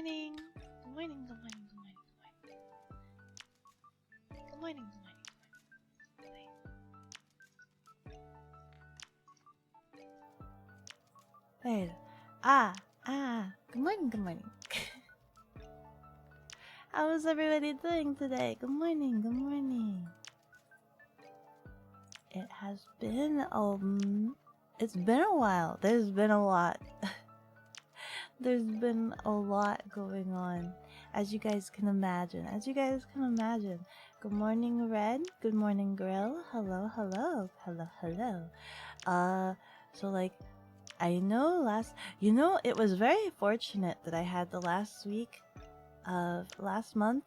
morning. Good morning, good morning, good morning, good morning. Good morning, good morning, good morning. Hey. Good morning, good morning. How is everybody doing today? Good morning, good morning. It has been it's been a while. There's been a lot. There's been a lot going on, as you guys can imagine. Good morning, Red. Good morning, Grill. Hello, hello, hello, hello. So like, I know it was very fortunate that I had the last week of last month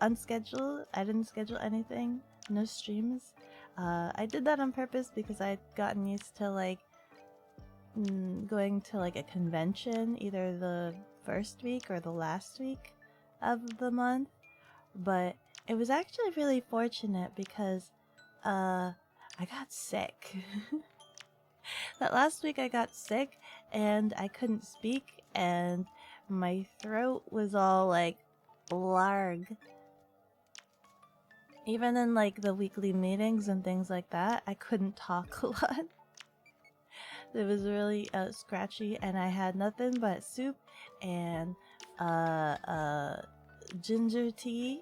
unscheduled. I didn't schedule anything, no streams. I did that on purpose because I'd gotten used to like going to like a convention either the first week or the last week of the month. But it was actually really fortunate because I got sick. That last week I got sick and I couldn't speak and my throat was all like blarg. Even in like the weekly meetings and things like that, I couldn't talk a lot. It was really scratchy and I had nothing but soup and ginger tea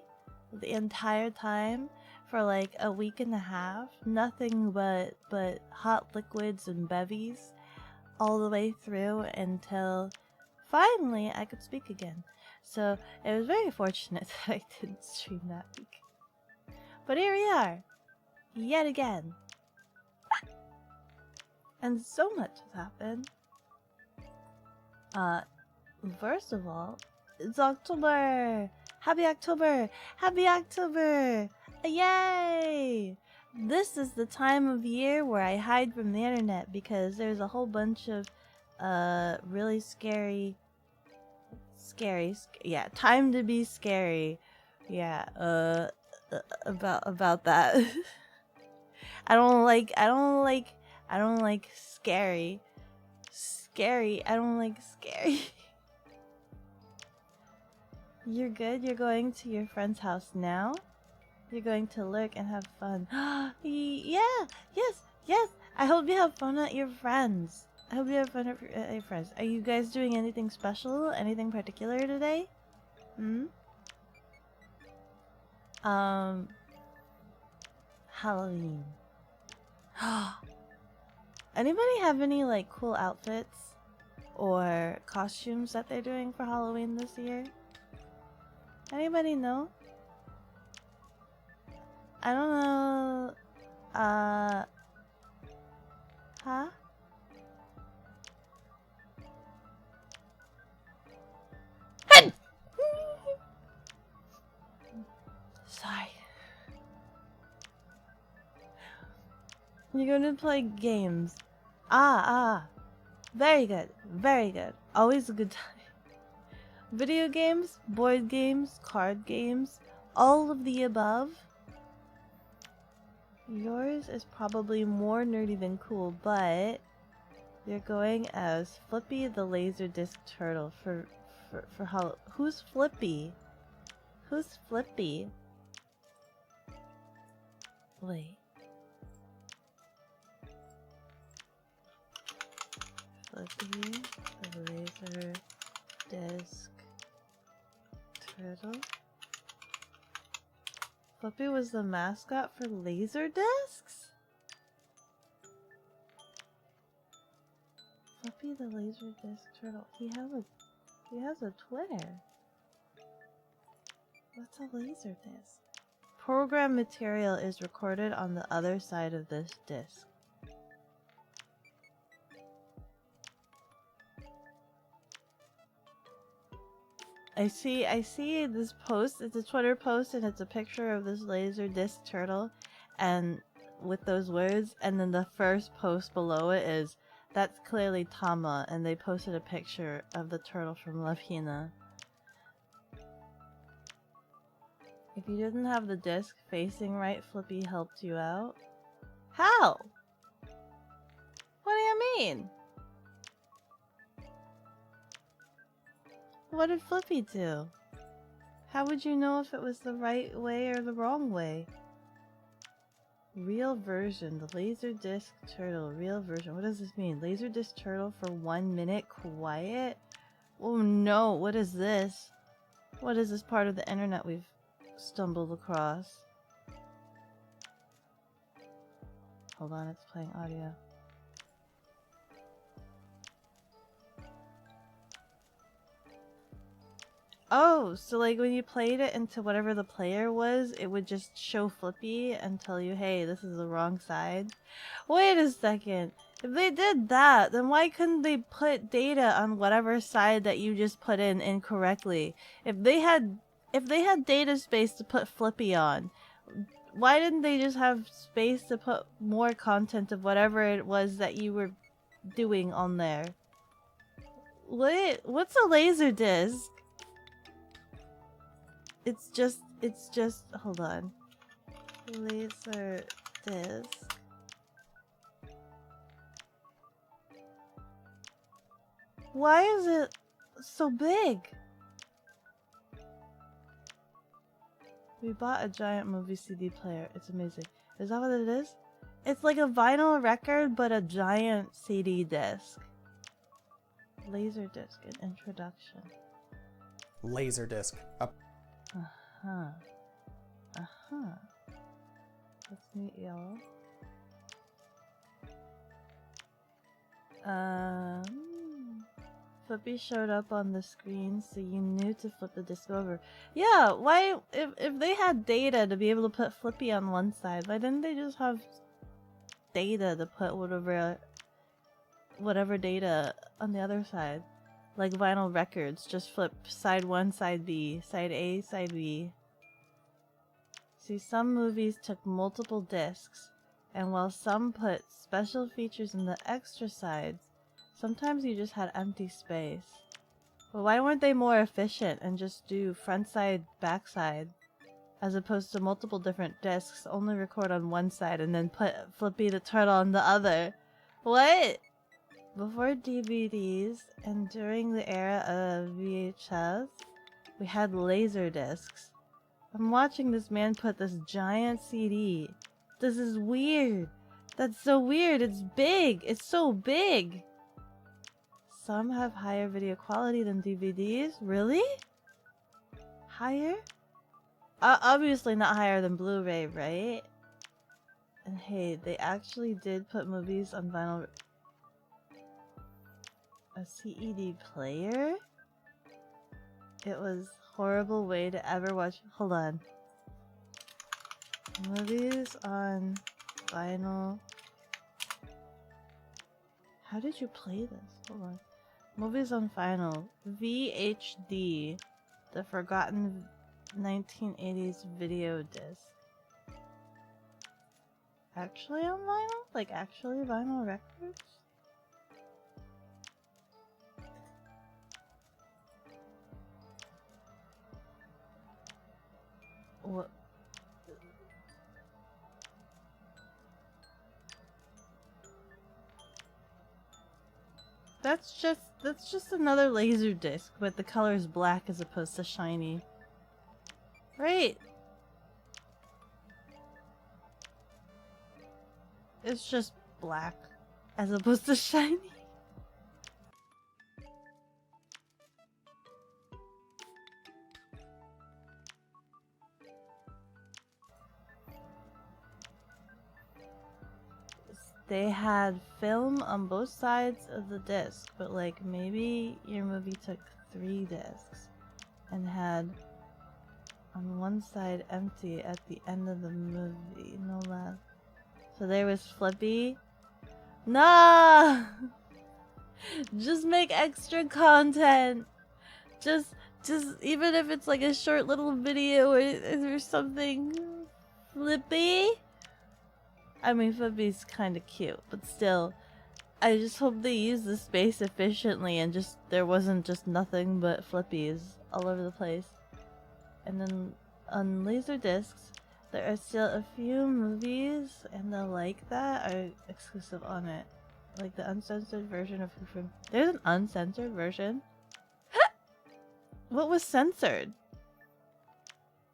the entire time for like a week and a half. Nothing but hot liquids and bevies all the way through until finally I could speak again. So it was very fortunate that I didn't stream that week. But here we are, yet again. And so much has happened. First of all, it's October! Happy October! Happy October! Yay! This is the time of year where I hide from the internet because there's a whole bunch of really scary, yeah, time to be scary. Yeah, about that. I don't like scary. I don't like scary. You're good? You're going to your friend's house now? You're going to lurk and have fun. Yeah! Yes! I hope you have fun at your friends. Are you guys doing anything special? Anything particular today? Halloween. Anybody have any like cool outfits or costumes that they're doing for Halloween this year? Anybody know? I don't know. Huh? Sorry. You're gonna play games. Very good. Always a good time. Video games, board games, card games, all of the above. Yours is probably more nerdy than cool, but you're going as Flippy the Laserdisc Turtle for Halloween. Who's Flippy? Who's Flippy? Wait. Flippy the Laserdisc Turtle? Flippy was the mascot for Laserdiscs? Flippy the Laserdisc Turtle. He has a Twitter. What's a Laserdisc? Program material is recorded on the other side of this disc. I see this post. It's a Twitter post and it's a picture of this Laserdisc turtle and with those words, and then the first post below it is, that's clearly Tama, and they posted a picture of the turtle from Love Hina. If you didn't have the disc facing right, Flippy helped you out. How? What do you mean? What did Flippy do? How would you know if it was the right way or the wrong way? Real version, the Laserdisc Turtle, real version. What does this mean? Laserdisc Turtle for 1 minute quiet? Oh no, what is this? What is this part of the internet we've stumbled across? Hold on, it's playing audio. Oh, so like when you played it into whatever the player was, it would just show Flippy and tell you, hey, this is the wrong side. Wait a second. If they did that, then why couldn't they put data on whatever side that you just put in incorrectly? If they had data space to put Flippy on, why didn't they just have space to put more content of whatever it was that you were doing on there? Wait, what's a laser disc? It's just, hold on. Laser disc. Why is it so big? We bought a giant movie CD player. It's amazing. Is that what it is? It's like a vinyl record, but a giant CD disc. Laser disc, an introduction. Laser disc. Up. Uh-huh. Uh-huh. Let's meet y'all. Flippy showed up on the screen, so you knew to flip the disc over. Yeah, why, if they had data to be able to put Flippy on one side, why didn't they just have data to put whatever data on the other side? Like vinyl records, just flip side 1, side B, side A, side B. See, some movies took multiple discs, and while some put special features in the extra sides, sometimes you just had empty space. But why weren't they more efficient and just do front side, back side, as opposed to multiple different discs, only record on one side and then put Flippy the Turtle on the other? What? Before DVDs and during the era of VHS, we had laser discs. I'm watching this man put this giant CD. This is weird. That's so weird. It's big. It's so big. Some have higher video quality than DVDs. Really? Higher? Obviously not higher than Blu-ray, right? And hey, they actually did put movies on vinyl. A CED player? It was a horrible way to ever watch. Hold on. Movies on vinyl. How did you play this? Hold on. Movies on vinyl. VHD. The Forgotten 1980s Video Disc. Actually on vinyl? Like actually vinyl records? What? That's just another laser disc, but the color is black as opposed to shiny. Right. It's just black as opposed to shiny. They had film on both sides of the disc, but like maybe your movie took 3 discs and had on one side empty at the end of the movie, no less. So there was Flippy. Nah! Just make extra content. Just even if it's like a short little video or something. Flippy? I mean, Flippy's kind of cute, but still, I just hope they use the space efficiently and just there wasn't just nothing but Flippies all over the place. And then on laser discs, there are still a few movies and the like that are exclusive on it, like the uncensored version of Who Framed. There's an uncensored version. What was censored?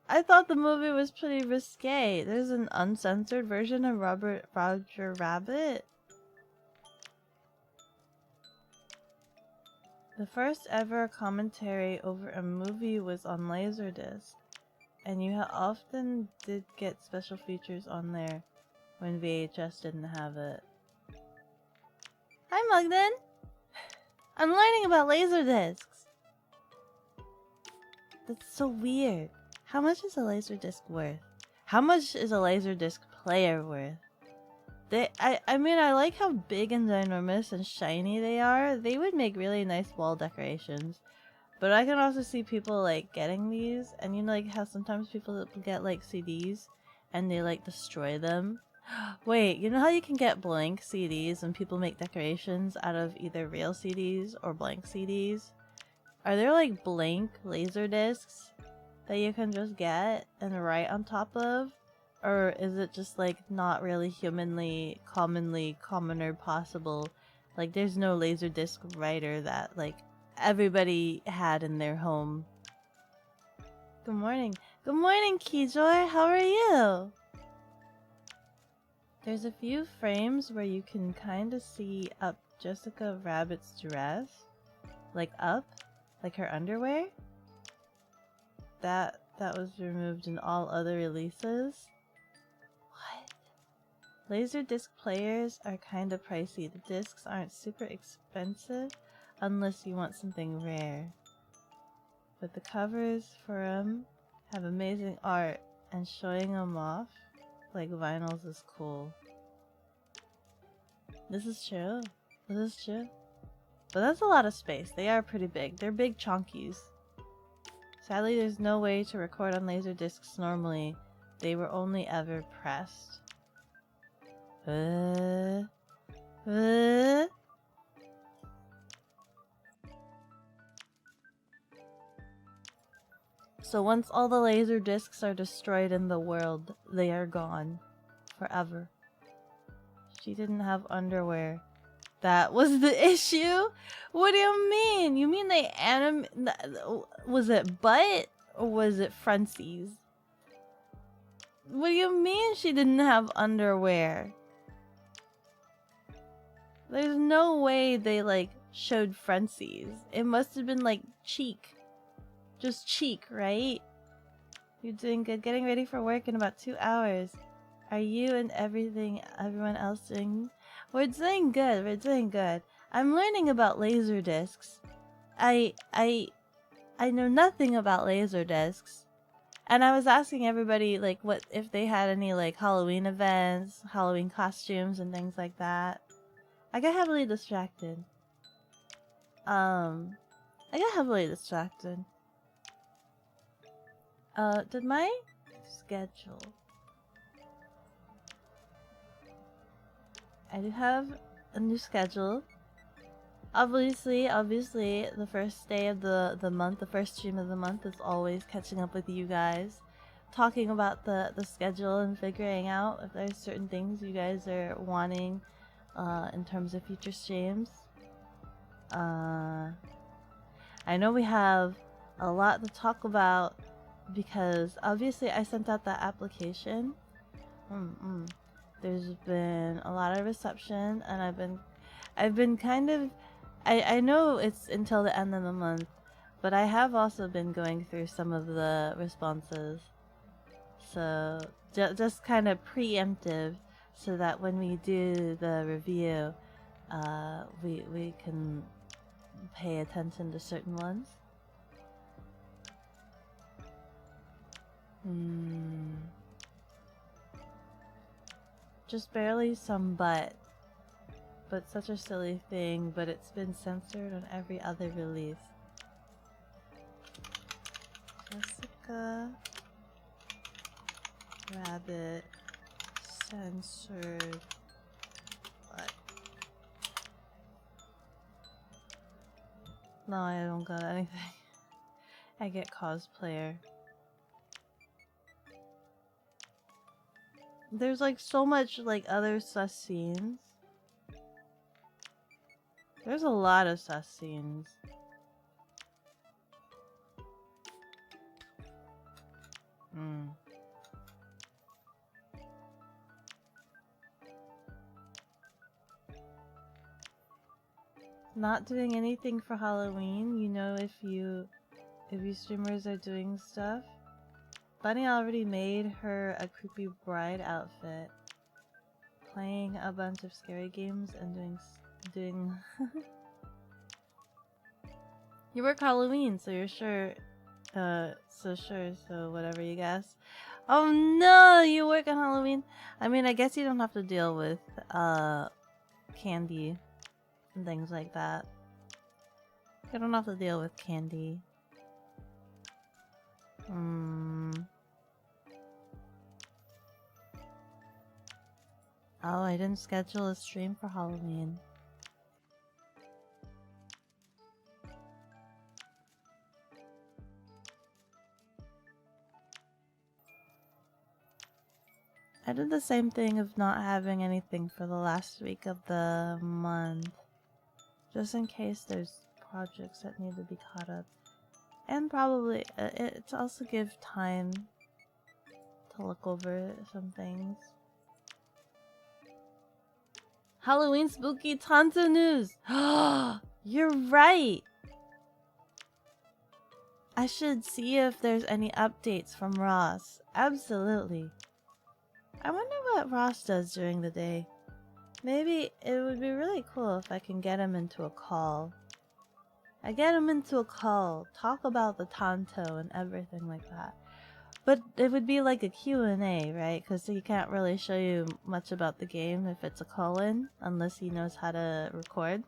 I thought the movie was pretty risque. There's an uncensored version of Roger Rabbit. The first ever commentary over a movie was on Laserdisc, and you often did get special features on there when VHS didn't have it. Hi Mugden! I'm learning about Laserdiscs! That's so weird. How much is a Laserdisc worth? How much is a Laserdisc player worth? I mean, I like how big and ginormous and shiny they are. They would make really nice wall decorations. But I can also see people, like, getting these. And you know, like, how sometimes people get, like, CDs and they, like, destroy them? Wait, you know how you can get blank CDs and people make decorations out of either real CDs or blank CDs? Are there, like, blank laser discs that you can just get and write on top of? Or is it just, like, not really commoner possible? Like, there's no Laserdisc writer that, like, everybody had in their home. Good morning. Good morning, Keyjoy! How are you? There's a few frames where you can kind of see up Jessica Rabbit's dress. Like, up? Like her underwear? That was removed in all other releases. What? Laserdisc players are kinda pricey. The discs aren't super expensive unless you want something rare. But the covers for them have amazing art, and showing them off like vinyls is cool. This is true. This is true. But that's a lot of space. They are pretty big. They're big chonkies. Sadly, there's no way to record on Laserdiscs normally. They were only ever pressed. So once all the laser discs are destroyed in the world, they are gone. Forever. She didn't have underwear. That was the issue? What do you mean? You mean they was it butt or was it frontsies? What do you mean she didn't have underwear? There's no way they, like, showed frontsies. It must have been, like, cheek. Just cheek, right? You're doing good. Getting ready for work in about 2 hours. Are you and everyone else doing? We're doing good. We're doing good. I'm learning about laser discs. I know nothing about laser discs. And I was asking everybody, like, what if they had any, like, Halloween events, Halloween costumes, and things like that. I got heavily distracted. Did my schedule... I do have a new schedule. Obviously, the first day of the month, the first stream of the month is always catching up with you guys. Talking about the schedule and figuring out if there's certain things you guys are wanting in terms of future streams. I know we have a lot to talk about because obviously I sent out that application. There's been a lot of reception, and I've been kind of, I know it's until the end of the month, but I have also been going through some of the responses. So just kind of preemptive, so that when we do the review, we can pay attention to certain ones. Just barely some butt. But such a silly thing, but it's been censored on every other release. Jessica Rabbit censored butt. No, I don't got anything. I get cosplayer. There's like so much like other sus scenes. There's a lot of sus scenes. Mm. Not doing anything for Halloween. You know, if you streamers are doing stuff. Bunny already made her a creepy bride outfit, playing a bunch of scary games and doing. You work Halloween, so you're sure. So whatever you guess. Oh no, you work on Halloween. I mean, I guess you don't have to deal with candy and things like that. You don't have to deal with candy. Oh, I didn't schedule a stream for Halloween. I did the same thing of not having anything for the last week of the month. Just in case there's projects that need to be caught up. And probably, it's also give time to look over some things. Halloween spooky Tonto news! You're right! I should see if there's any updates from Ross. Absolutely. I wonder what Ross does during the day. Maybe it would be really cool if I can get him into a call. I get him into a call, talk about the Tonto and everything like that. But it would be like a Q&A, right? Because he can't really show you much about the game if it's a call-in, unless he knows how to record.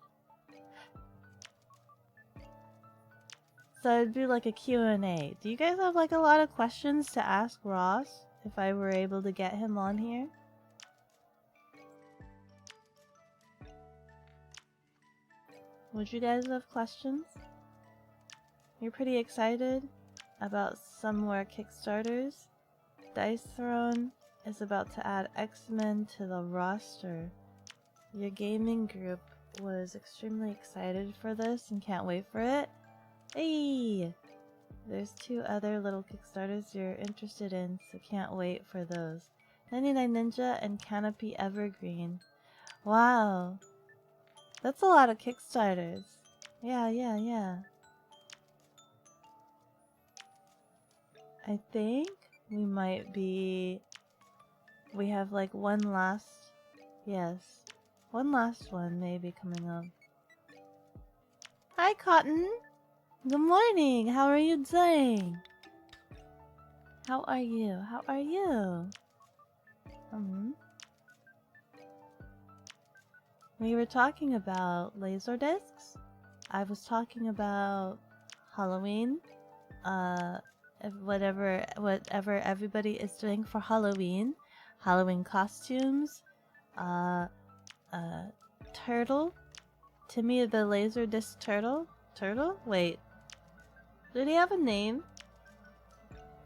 So it'd be like a Q&A. Do you guys have like a lot of questions to ask Ross if I were able to get him on here? Would you guys have questions? You're pretty excited about some more Kickstarters? Dice Throne is about to add X-Men to the roster. Your gaming group was extremely excited for this and can't wait for it. Hey! There's 2 other little Kickstarters you're interested in, so can't wait for those. 99 Ninja and Canopy Evergreen. Wow! That's a lot of Kickstarters. Yeah. I think we might be... We have like one last... Yes. One last one maybe coming up. Hi, Cotton! Good morning! How are you doing? How are you? We were talking about laser discs. I was talking about Halloween. Whatever everybody is doing for Halloween. Halloween costumes. Turtle. Timmy the laser disc turtle. Wait. Did he have a name?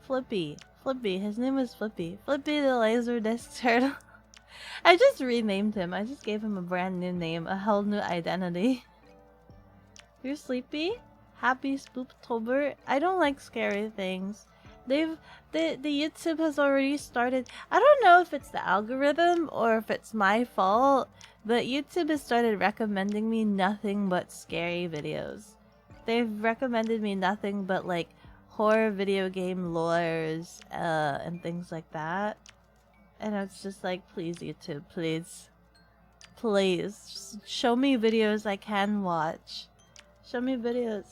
Flippy. His name was Flippy. Flippy the laser disc turtle. I just renamed him. I just gave him a brand new name, a whole new identity. You're sleepy? Happy Spooptober? I don't like scary things. The YouTube has already started. I don't know if it's the algorithm or if it's my fault, but YouTube has started recommending me nothing but scary videos. They've recommended me nothing but like horror video game lores and things like that. And it's just like, please YouTube, please. Just show me videos I can watch. Show me videos.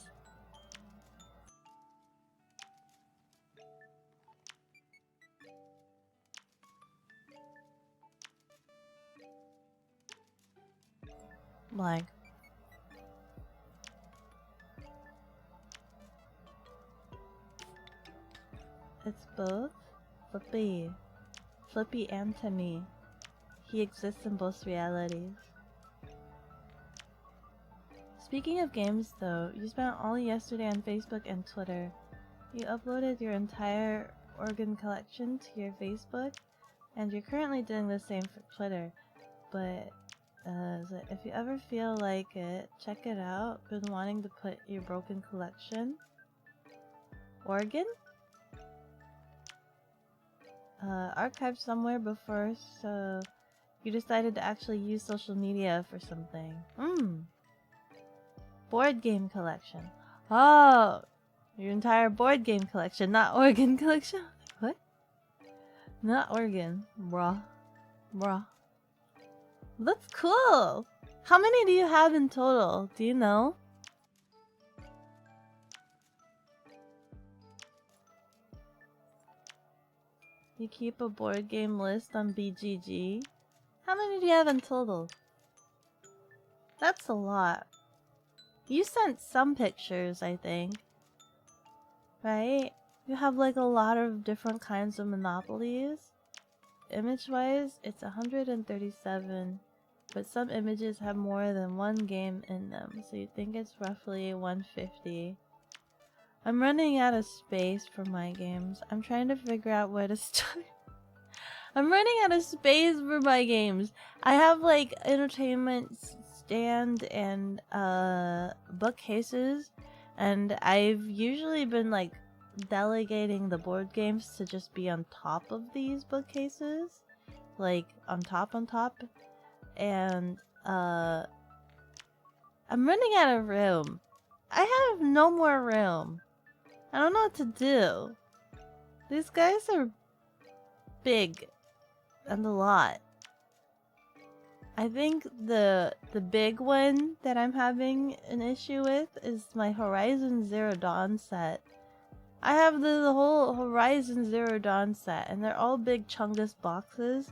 Like, it's both Flippy and Timmy. He exists in both realities. Speaking of games though, you spent all yesterday on Facebook and Twitter. You uploaded your entire organ collection to your Facebook, and you're currently doing the same for Twitter. But if you ever feel like it, check it out. Been wanting to put your broken collection organ archived somewhere before, so you decided to actually use social media for something. Board game collection. Oh, your entire board game collection, not organ collection. What? Not organ, bruh. That's cool. How many do you have in total? Do you know? You keep a board game list on BGG. How many do you have in total? That's a lot. You sent some pictures, I think. Right? You have like a lot of different kinds of monopolies. Image-wise, it's 137. But some images have more than one game in them, so you think it's roughly 150. I'm running out of space for my games. I'm trying to figure out where to start. I'm running out of space for my games. I have like entertainment stand and bookcases, and I've usually been like delegating the board games to just be on top of these bookcases, like on top, and I'm running out of room. I have no more room. I don't know what to do. These guys are big and a lot. I think the big one that I'm having an issue with is my Horizon Zero Dawn set. I have the whole Horizon Zero Dawn set, and they're all big chungus boxes.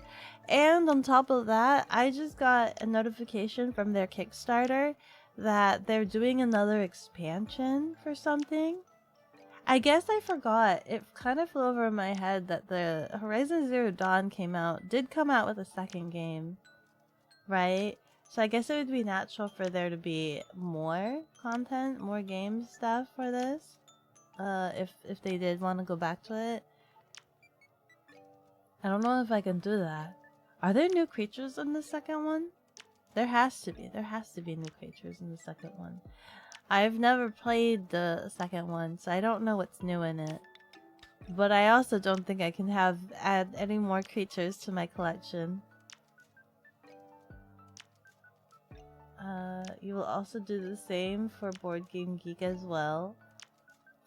And on top of that, I just got a notification from their Kickstarter that they're doing another expansion for something. I guess I forgot. It kind of flew over my head that the Horizon Zero Dawn did come out with a second game, right? So I guess it would be natural for there to be more content, more game stuff for this. If they did want to go back to it. I don't know if I can do that. Are there new creatures in the second one? There has to be. There has to be new creatures in the second one. I've never played the second one, so I don't know what's new in it. But I also don't think I can add any more creatures to my collection. You will also do the same for Board Game Geek as well.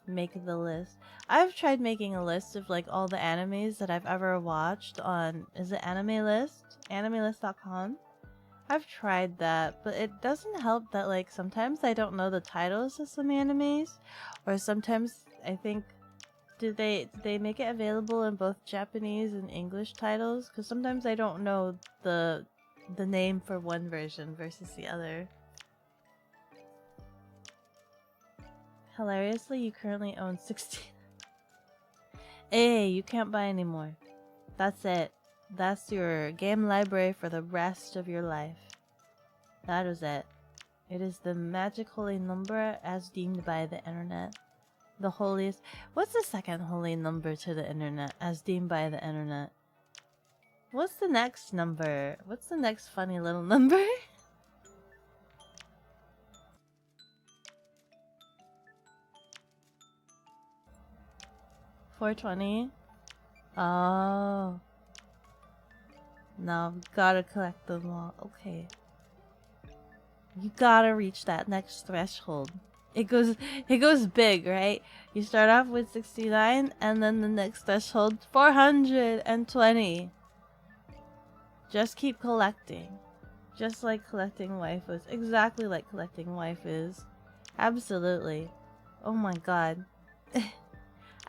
Make the list. I've tried making a list of like all the animes that I've ever watched on, is it Anime List? Animelist.com? I've tried that, but it doesn't help that like sometimes I don't know the titles of some animes, or sometimes I think do they make it available in both Japanese and English titles? Because sometimes I don't know the name for one version versus the other. Hilariously, you currently own 16. Hey, you can't buy anymore. That's it. That's your game library for the rest of your life. That is it. It is the magic holy number as deemed by the internet. The holiest. What's the second holy number to the internet as deemed by the internet? What's the next number? What's the next funny little number? $420? Oh. Now I've gotta collect them all. Okay. You gotta reach that next threshold. It goes big, right? You start off with 69 and then the next threshold 420. Just keep collecting. Just like collecting waifus. Exactly like collecting waifus. Absolutely. Oh my god.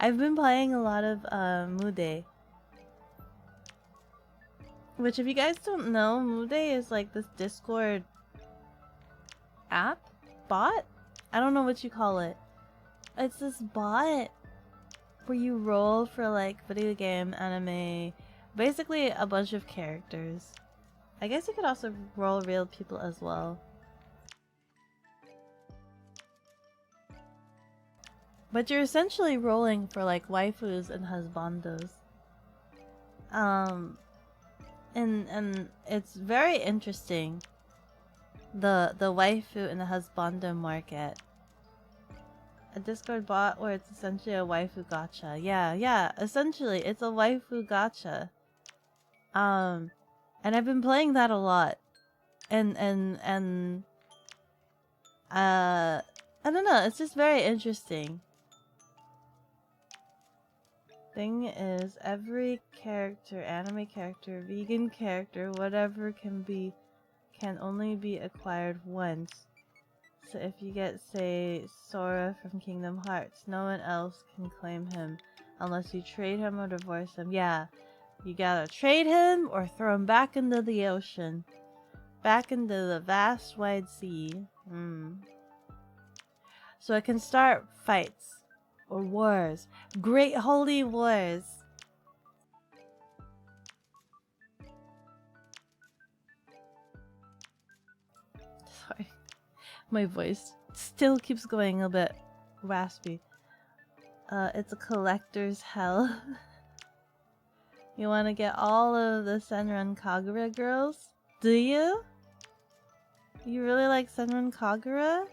I've been playing a lot of Mude. Which if you guys don't know, Mude is like this Discord app? Bot? I don't know what you call it. It's this bot where you roll for like video game, anime, basically a bunch of characters. I guess you could also roll real people as well. But you're essentially rolling for like waifus and husbandos. And it's very interesting. The waifu and the husbando market. A Discord bot where it's essentially a waifu gacha. Yeah, essentially it's a waifu gacha. And I've been playing that a lot. And I don't know, it's just very interesting. Thing is, every character, anime character, vegan character, whatever can only be acquired once. So if you get, say, Sora from Kingdom Hearts, no one else can claim him unless you trade him or divorce him. Yeah, you gotta trade him or throw him back into the ocean. Back into the vast wide sea. So I can start fights. Or wars. Great holy wars. Sorry. My voice still keeps going a bit raspy. It's a collector's hell. You want to get all of the Senran Kagura girls? Do you? You really like Senran Kagura?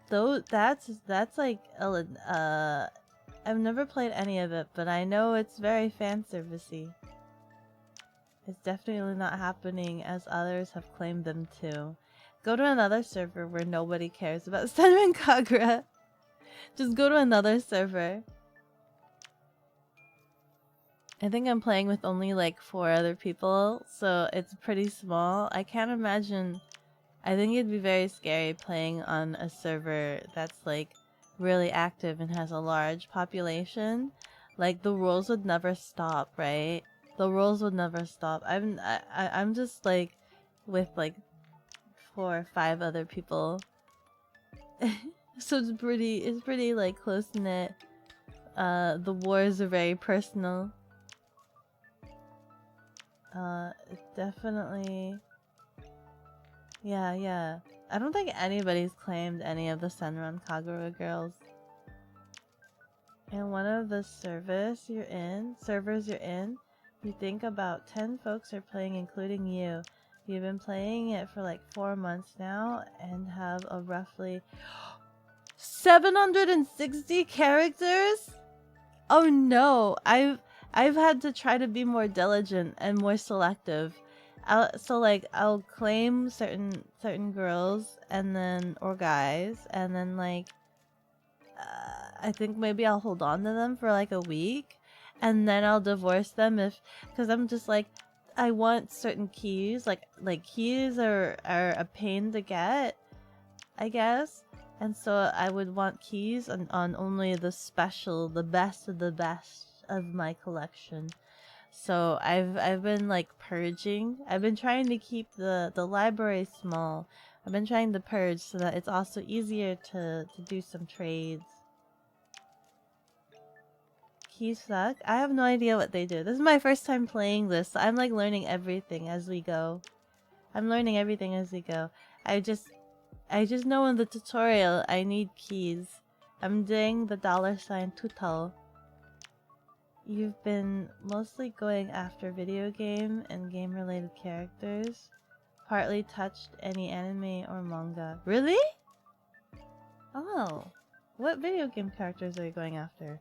Though that's like I've never played any of it, but I know it's very fan servicey. It's definitely not happening as others have claimed them to. Go to another server where nobody cares about Senran Kagura. Just go to another server. I think I'm playing with only like 4 other people, so it's pretty small. I can't imagine. I think it'd be very scary playing on a server that's like really active and has a large population. Like the rules would never stop, right? The rules would never stop. I'm just like with like 4 or 5 other people. So it's pretty like close knit. The wars are very personal. It's definitely. Yeah. I don't think anybody's claimed any of the Senran Kagura girls. In one of the servers you're in, you think about 10 folks are playing, including you. You've been playing it for like 4 months now and have a roughly 760 characters? Oh no, I've had to try to be more diligent and more selective. I'll claim certain girls and then or guys, and then like I think maybe I'll hold on to them for like a week, and then I'll divorce them because I'm just like I want certain keys, like keys are a pain to get, I guess, and so I would want keys on only the special, the best of the best of my collection. So I've been like purging. I've been trying to keep the library small. I've been trying to purge so that it's also easier to do some trades. Keys suck. I have no idea what they do. This is my first time playing this, so I'm like learning everything as we go. I just know in the tutorial I need keys. I'm doing the $ tutorial. You've been mostly going after video game and game-related characters. Partly touched any anime or manga. Really? Oh. What video game characters are you going after?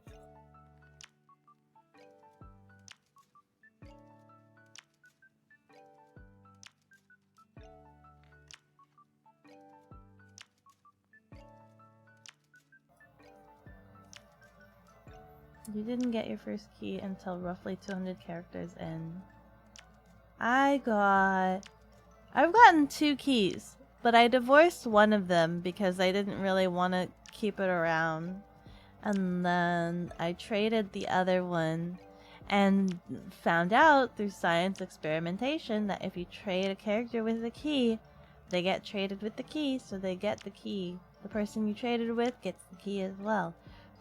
You didn't get your first key until roughly 200 characters in. I've gotten 2 keys, but I divorced one of them because I didn't really want to keep it around. And then I traded the other one and found out through science experimentation that if you trade a character with a key, they get traded with the key, so they get the key. The person you traded with gets the key as well.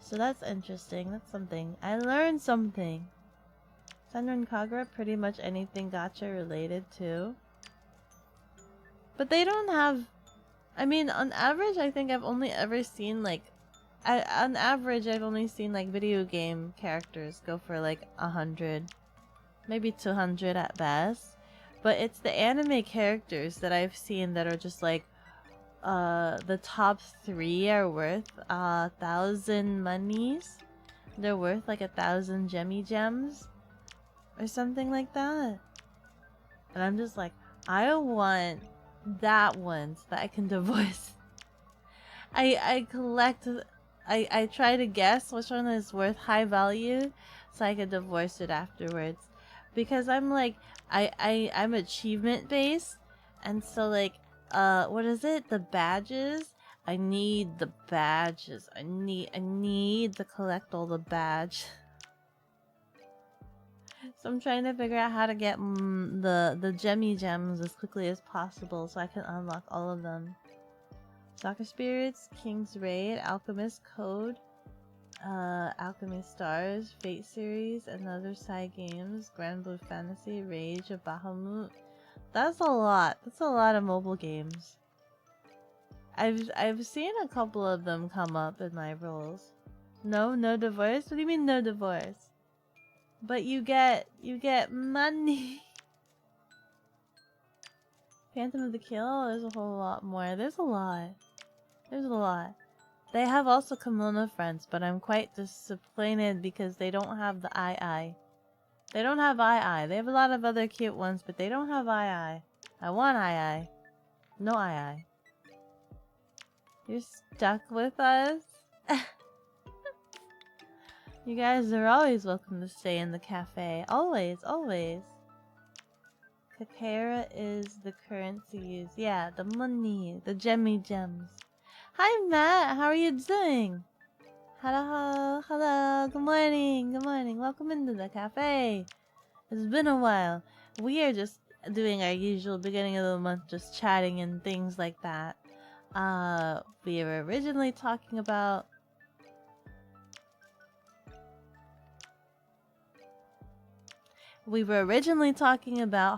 So that's interesting. That's something. I learned something. Senran Kagura, pretty much anything gacha related too. But they don't have... I mean, on average, I think I've only ever seen like... on average, I've only seen like video game characters go for like 100. Maybe 200 at best. But it's the anime characters that I've seen that are just like the top 3 are worth 1,000 monies. They're worth like 1,000 gemmy gems or something like that. And I'm just like, I want that one so that I can divorce. I collect. I try to guess which one is worth high value so I can divorce it afterwards, because I'm like I'm achievement based, and so like what is it, the badges? I need the badges. I need to collect all the badge. So I'm trying to figure out how to get the gemmy gems as quickly as possible so I can unlock all of them. Soccer Spirits, King's Raid, Alchemist Code, Alchemy Stars, Fate Series, and other side games, Grand Blue Fantasy, Rage of Bahamut. That's a lot. That's a lot of mobile games. I've seen a couple of them come up in my rolls. No divorce? What do you mean no divorce? But you get money. Phantom of the Kill, there's a whole lot more. There's a lot. There's a lot. They have also Kimono Friends, but I'm quite disappointed because they don't have the II. They don't have II. They have a lot of other cute ones, but they don't have II. I want II. No II. You're stuck with us? You guys are always welcome to stay in the cafe. Always, always. Kakera is the currency used. Yeah, the money. The gemmy gems. Hi Matt, how are you doing? Hello, hello, good morning, good morning. Welcome into the cafe. It's been a while. We are just doing our usual beginning of the month, just chatting and things like that. We were originally talking about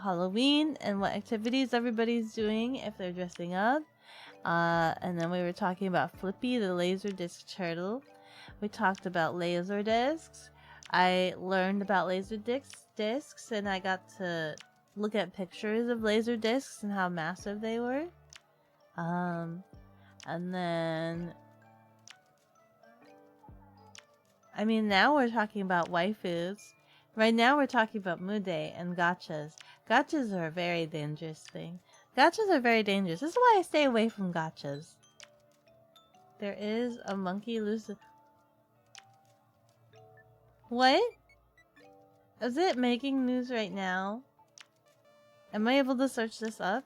Halloween and what activities everybody's doing if they're dressing up. And then we were talking about Flippy, the laser disc turtle. We talked about laser discs. I learned about laser discs, and I got to look at pictures of laser discs and how massive they were. And then, I mean, now we're talking about waifus. Right now we're talking about Mude and gachas. Gachas are a very dangerous thing. Gachas are very dangerous. This is why I stay away from gachas. There is a monkey loose. What? Is it making news right now? Am I able to search this up?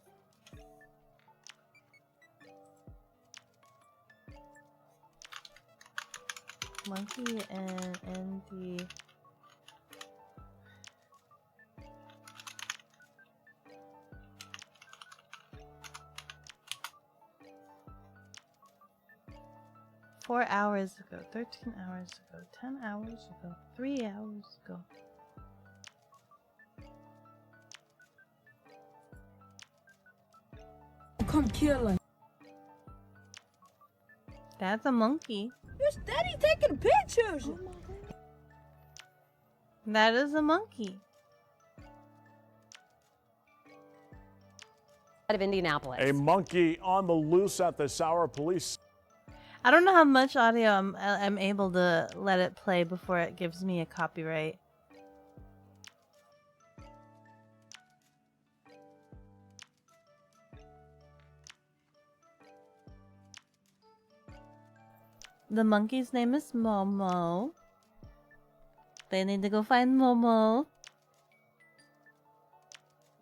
Monkey and ND. Four hours ago, 13 hours ago, 10 hours ago, 3 hours ago. Come kill him. That's a monkey. You're steady taking pictures. Oh my God. That is a monkey. Out of Indianapolis. A monkey on the loose at the Sour Police. I don't know how much audio I'm able to let it play before it gives me a copyright. The monkey's name is Momo. They need to go find Momo.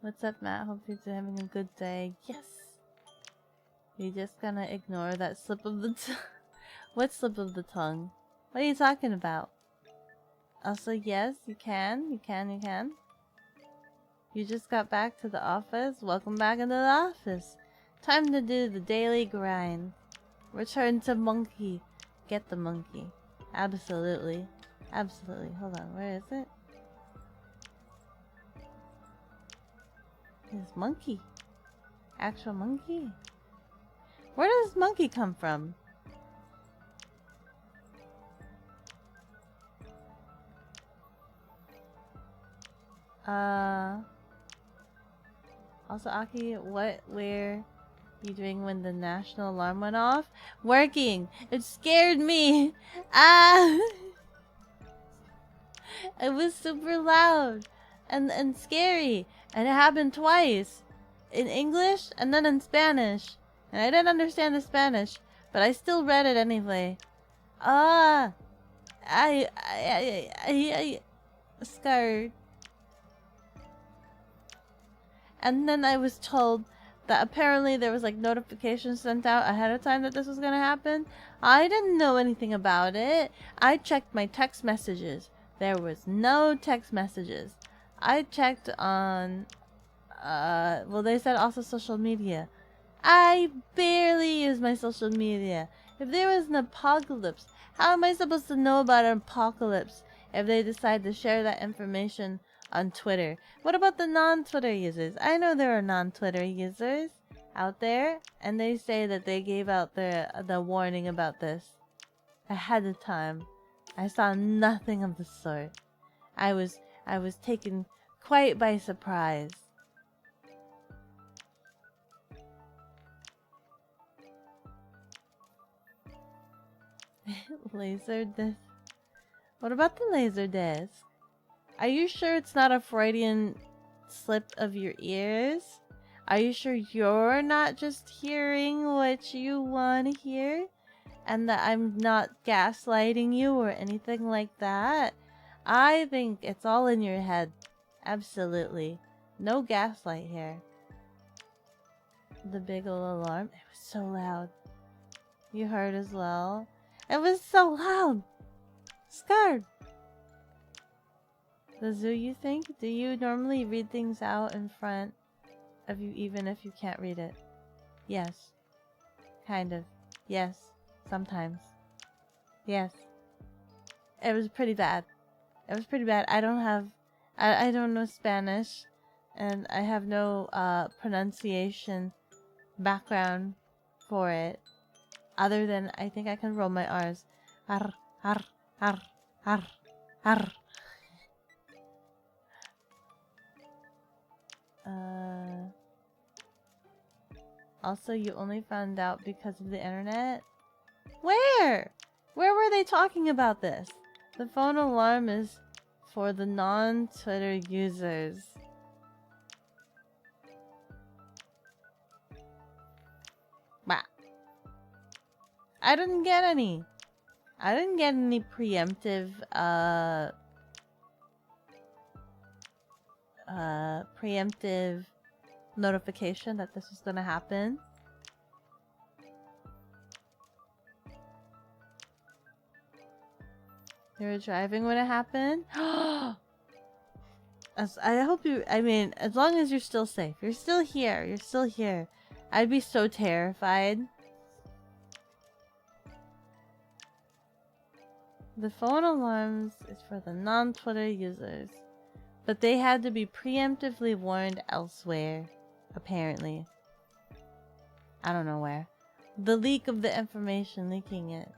What's up, Matt? Hope you're having a good day. Yes. You just gonna ignore that slip of the tongue. What slip of the tongue? What are you talking about? Also, yes, you can. You can. You just got back to the office. Welcome back into the office. Time to do the daily grind. Return to monkey. Get the monkey. Absolutely. Absolutely. Hold on. Where is it? It's monkey. Actual monkey. Where does monkey come from? Also, Aki, what, where, You doing when the national alarm went off? Working. It scared me. Ah. It was super loud and scary, and it happened twice, in English and then in Spanish, and I didn't understand the Spanish, but I still read it anyway. Ah, I scared. And then I was told that apparently there was like notifications sent out ahead of time that this was gonna happen. I didn't know anything about it. I checked my text messages. There was no text messages. I checked on, well, they said also social media. I barely use my social media. If there was an apocalypse, how am I supposed to know about an apocalypse if they decide to share that information on Twitter? What about the non-Twitter users? I know there are non-Twitter users out there, and they say that they gave out the warning about this ahead of time. I saw nothing of the sort. I was taken quite by surprise. Laser disc. What about the laser disc? Are you sure it's not a Freudian slip of your ears? Are you sure you're not just hearing what you want to hear? And that I'm not gaslighting you or anything like that? I think it's all in your head. Absolutely. No gaslight here. The big ol' alarm. It was so loud. You heard as well? It was so loud! Scared! The zoo, you think? Do you normally read things out in front of you even if you can't read it? Yes. Kind of. Yes. Sometimes. Yes. It was pretty bad. It was pretty bad. I don't know Spanish, and I have no pronunciation background for it, other than I think I can roll my R's. Ar, ar, ar, ar, ar. Also, you only found out because of the internet? Where? Where were they talking about this? The phone alarm is for the non-Twitter users. Bah. I didn't get any. I didn't get any preemptive, preemptive notification that this was gonna happen. You were driving when it happened? I hope you, I mean, as long as you're still safe. You're still here. You're still here. I'd be so terrified. The phone alarms is for the non-Twitter users. But they had to be preemptively warned elsewhere. Apparently. I don't know where. The leak of the information, leaking it.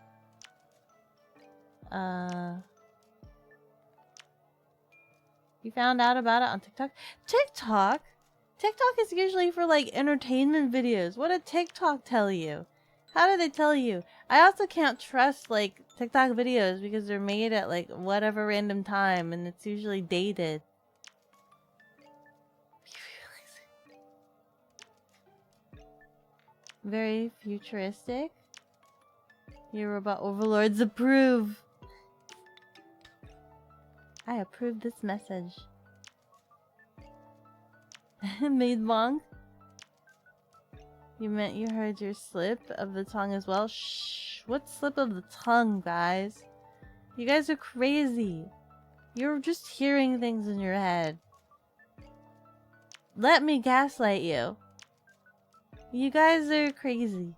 You found out about it on TikTok? TikTok? TikTok is usually for like entertainment videos. What did TikTok tell you? How did they tell you? I also can't trust like TikTok videos because they're made at like whatever random time and it's usually dated. Very futuristic. Your robot overlords approve. I approve this message. Made monk. You meant you heard your slip of the tongue as well? Shh. What slip of the tongue, guys? You guys are crazy. You're just hearing things in your head. Let me gaslight you. You guys are crazy.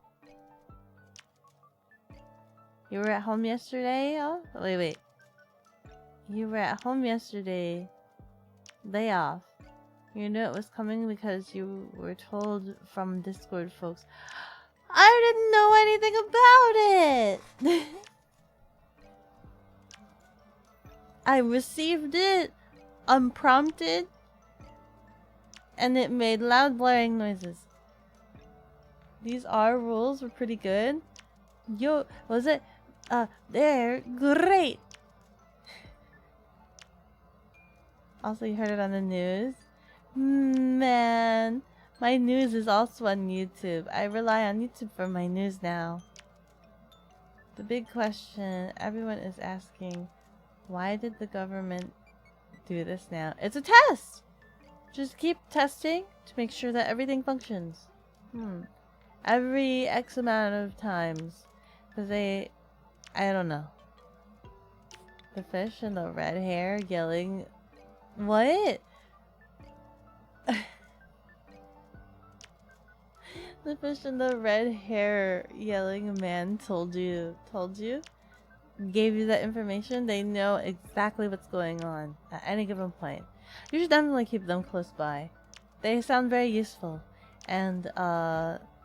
You were at home yesterday? Oh, wait. You were at home yesterday. Day off. You knew it was coming because you were told from Discord folks. I didn't know anything about it! I received it unprompted and it made loud blaring noises. These R rules were pretty good. Yo, was it? They're great. Also, you heard it on the news. Man, my news is also on YouTube. I rely on YouTube for my news now. The big question everyone is asking, why did the government do this now? It's a test! Just keep testing to make sure that everything functions. Every X amount of times. Because I don't know. The fish and the red hair yelling. What? The fish and the red hair yelling man told you? Gave you that information? They know exactly what's going on at any given point. You should definitely keep them close by. They sound very useful. And,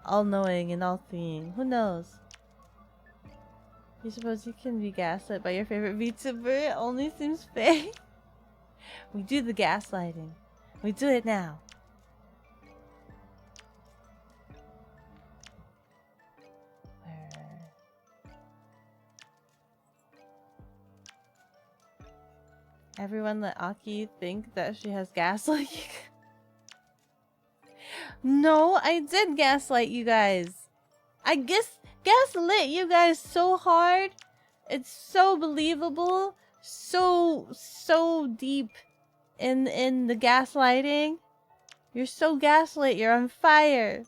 all-knowing and all-seeing. Who knows? You suppose you can be gaslit by your favorite VTuber? It only seems fake. We do the gaslighting. We do it now. Everyone let Aki think that she has gaslight. No, I did gaslight you guys. I guess gaslit you guys so hard. It's so believable. So deep in the gaslighting. You're so gaslit. You're on fire.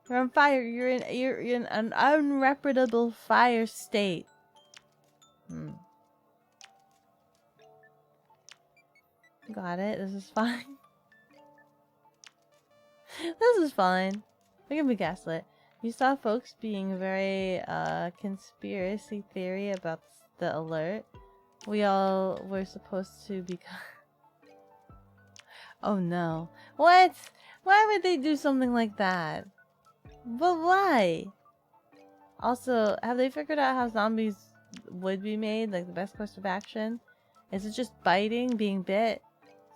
You're on fire. You're in an unreputable fire state. Got it. This is fine. This is fine. We can be gaslit. You saw folks being very conspiracy theory about the alert. We all were supposed to be. Oh no. What? Why would they do something like that? But why? Also, have they figured out how zombies would be made? Like the best course of action? Is it just biting, being bit?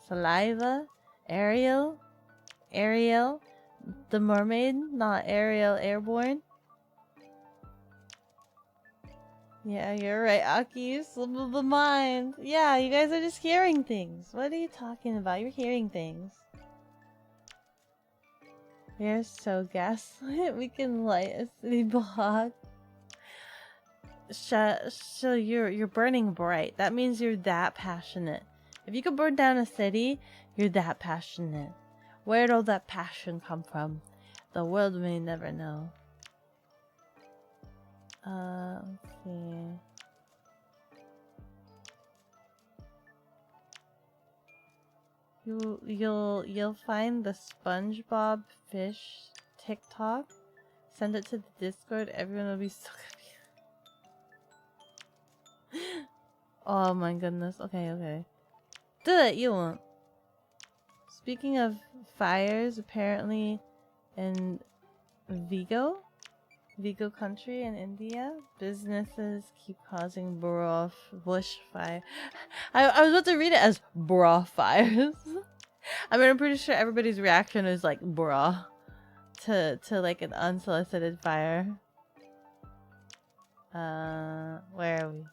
Saliva? Ariel? The mermaid? Not Ariel Airborne? Yeah, you're right, Aki. Slip of the mind. Yeah, you guys are just hearing things. What are you talking about? You're hearing things. We are so gaslit. We can light a city block. So you're burning bright. That means you're that passionate. If you could burn down a city, you're that passionate. Where'd all that passion come from? The world may never know. Let's see. You'll find the SpongeBob fish TikTok. Send it to the Discord. Everyone will be so confused. Oh my goodness. Okay. Do it, you won't. Speaking of fires, apparently in Vigo country in India, businesses keep causing bushfire. I was about to read it as bra fires. I mean, I'm pretty sure everybody's reaction is like bra to like an unsolicited fire. Where are we?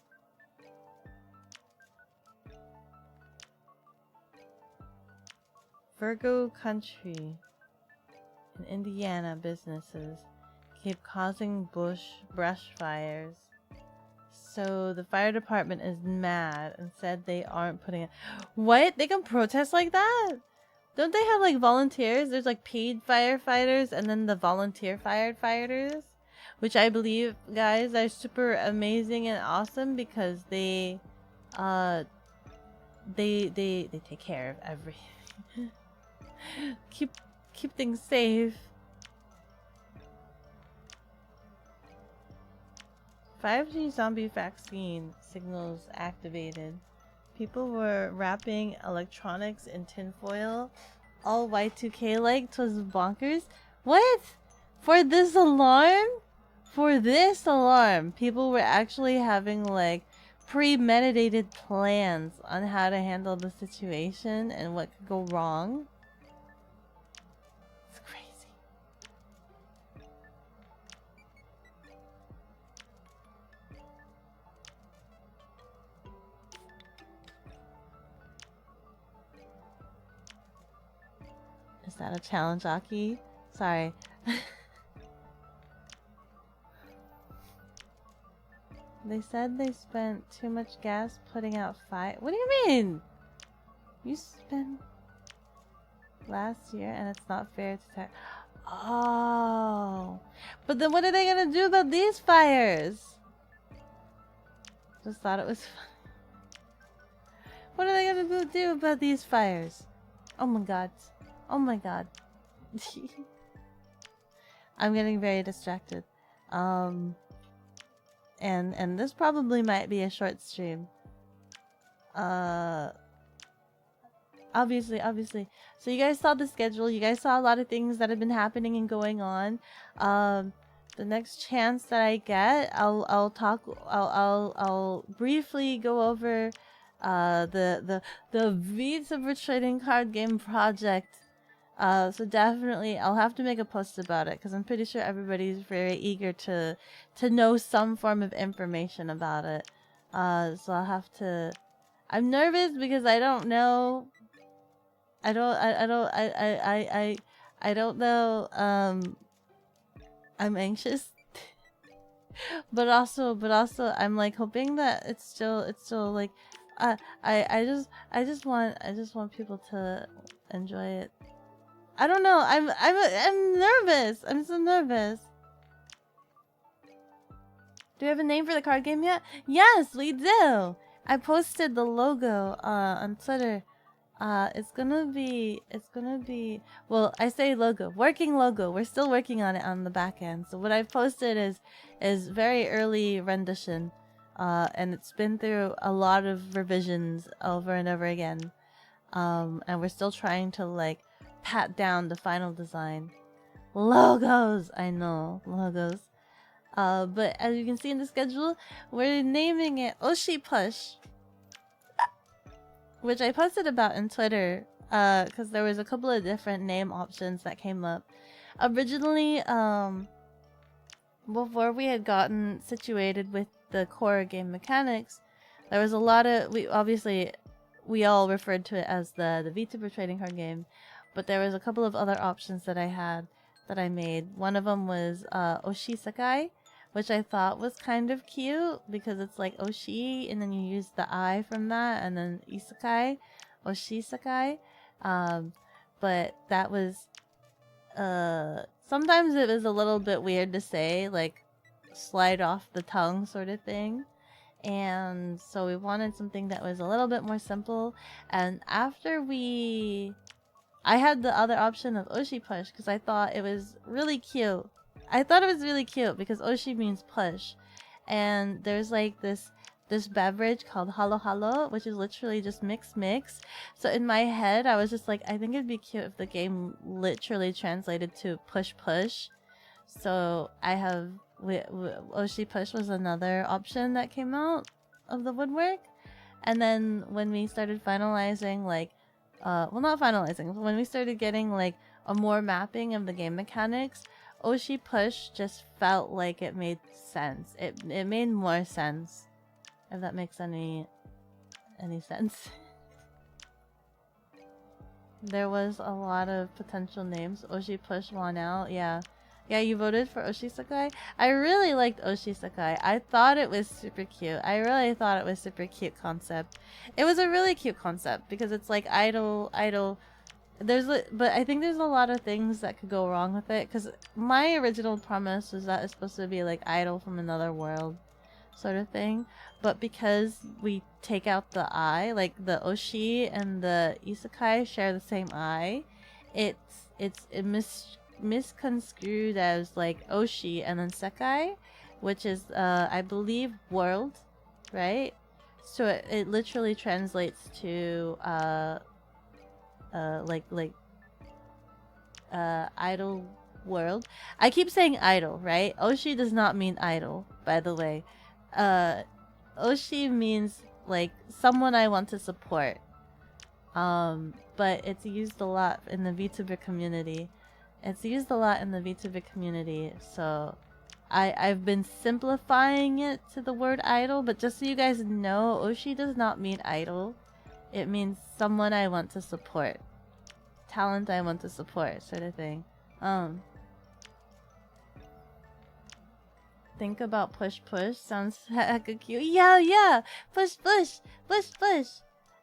Virgo country in Indiana, businesses keep causing brush fires. So the fire department is mad and said they aren't putting it. What? They can protest like that? Don't they have like volunteers? There's like paid firefighters and then the volunteer firefighters, which I believe, guys, are super amazing and awesome because they take care of everything. keep things safe. 5G zombie vaccine signals activated. People were wrapping electronics in tinfoil, all Y2K-like. 'Twas bonkers. What? For this alarm? For this alarm, people were actually having like premeditated plans on how to handle the situation and what could go wrong. It's crazy. Is that a challenge, Aki? Sorry. They said they spent too much gas putting out fire. What do you mean? You spent last year and it's not fair to tell. Oh. But then what are they gonna do about these fires? Just thought it was fun. What are they gonna do about these fires? Oh my god. Oh my god. I'm getting very distracted. And this probably might be a short stream. Obviously. So you guys saw the schedule. You guys saw a lot of things that have been happening and going on. The next chance that I get, I'll briefly go over the Vita trading card game project. So definitely I'll have to make a post about it because I'm pretty sure everybody's very eager to know some form of information about it. So I'll have to. I'm nervous because I don't know. I don't know. I'm anxious, but also I'm like hoping that it's still like, I just want people to enjoy it. I don't know. I'm nervous. I'm so nervous. Do we have a name for the card game yet? Yes, we do. I posted the logo on Twitter. It's gonna be well, I say logo, working logo. We're still working on it on the back end. So what I've posted is very early rendition, and it's been through a lot of revisions over and over again, and we're still trying to like pat down the final design. Logos, I know, logos. But as you can see in the schedule, we're naming it Oshi Push, which I posted about in Twitter, because there was a couple of different name options that came up. Originally, before we had gotten situated with the core game mechanics, there was a lot of, we all referred to it as the Vita trading card game, but there was a couple of other options that I made. One of them was Oshi Sakai, which I thought was kind of cute because it's like Oshi and then you use the I from that and then Isekai, Oshi Sakai. But that was sometimes it was a little bit weird to say, like slide off the tongue sort of thing. And so we wanted something that was a little bit more simple. And after I had the other option of Oshi Push because I thought it was really cute. I thought it was really cute because Oshi means push. And there's like this beverage called Halo Halo, which is literally just mix. So in my head, I was just like, I think it'd be cute if the game literally translated to push. So I have Oshi Push was another option that came out of the woodwork. And then when we started finalizing like not finalizing, when we started getting like a more mapping of the game mechanics, Oshi Push just felt like it made sense. It made more sense, if that makes any sense. There was a lot of potential names. Oshi Push won out. Yeah, you voted for Oshi Sakai? I really liked Oshi Sakai. I thought it was super cute. I really thought it was super cute concept. It was a really cute concept because it's like idle. But I think there's a lot of things that could go wrong with it because my original premise was that it's supposed to be like idol from another world sort of thing. But because we take out the I, like the Oshi and the Isekai share the same I, it's misconstrued as like Oshi and then Sekai, which is I believe world, right? So it literally translates to idol world. I keep saying idol, right? Oshi does not mean idol, by the way. Oshi means like someone I want to support. But it's used a lot in the VTuber community. So I've been simplifying it to the word idol, but just so you guys know, Oshi does not mean idol. It means someone I want to support. talent I want to support, sort of thing. Think about push push sounds hecka cute. Yeah, push push, push push.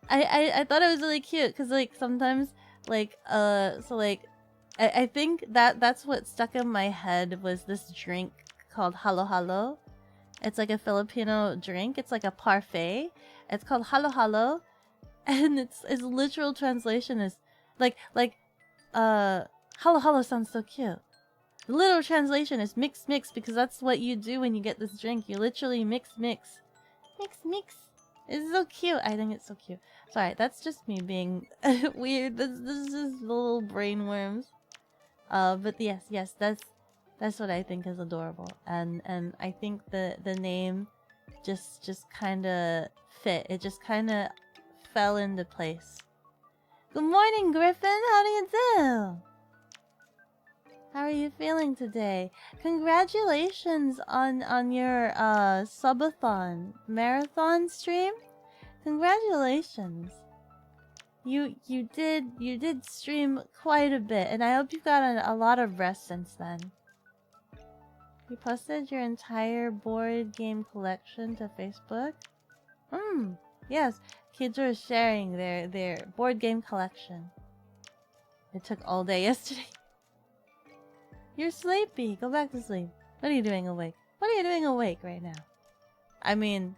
I thought it was really cute because like sometimes like I think that's what stuck in my head was this drink called halo halo. It's like a Filipino drink. It's like a parfait. It's called halo halo, and its literal translation is halo halo sounds so cute. The literal translation is mix mix because that's what you do when you get this drink. You literally mix mix. Mix mix. It's so cute. I think it's so cute. Sorry, that's just me being weird. This is just little brain worms. But yes, that's what I think is adorable. And I think the name just kinda fit. It just kinda fell into place. Good morning, Griffin. How do you do? How are you feeling today? Congratulations on your subathon marathon stream. Congratulations. You did stream quite a bit, and I hope you got a lot of rest since then. You posted your entire board game collection to Facebook? Yes. Kids are sharing their board game collection. It took all day yesterday. You're sleepy. Go back to sleep. What are you doing awake? What are you doing awake right now? I mean,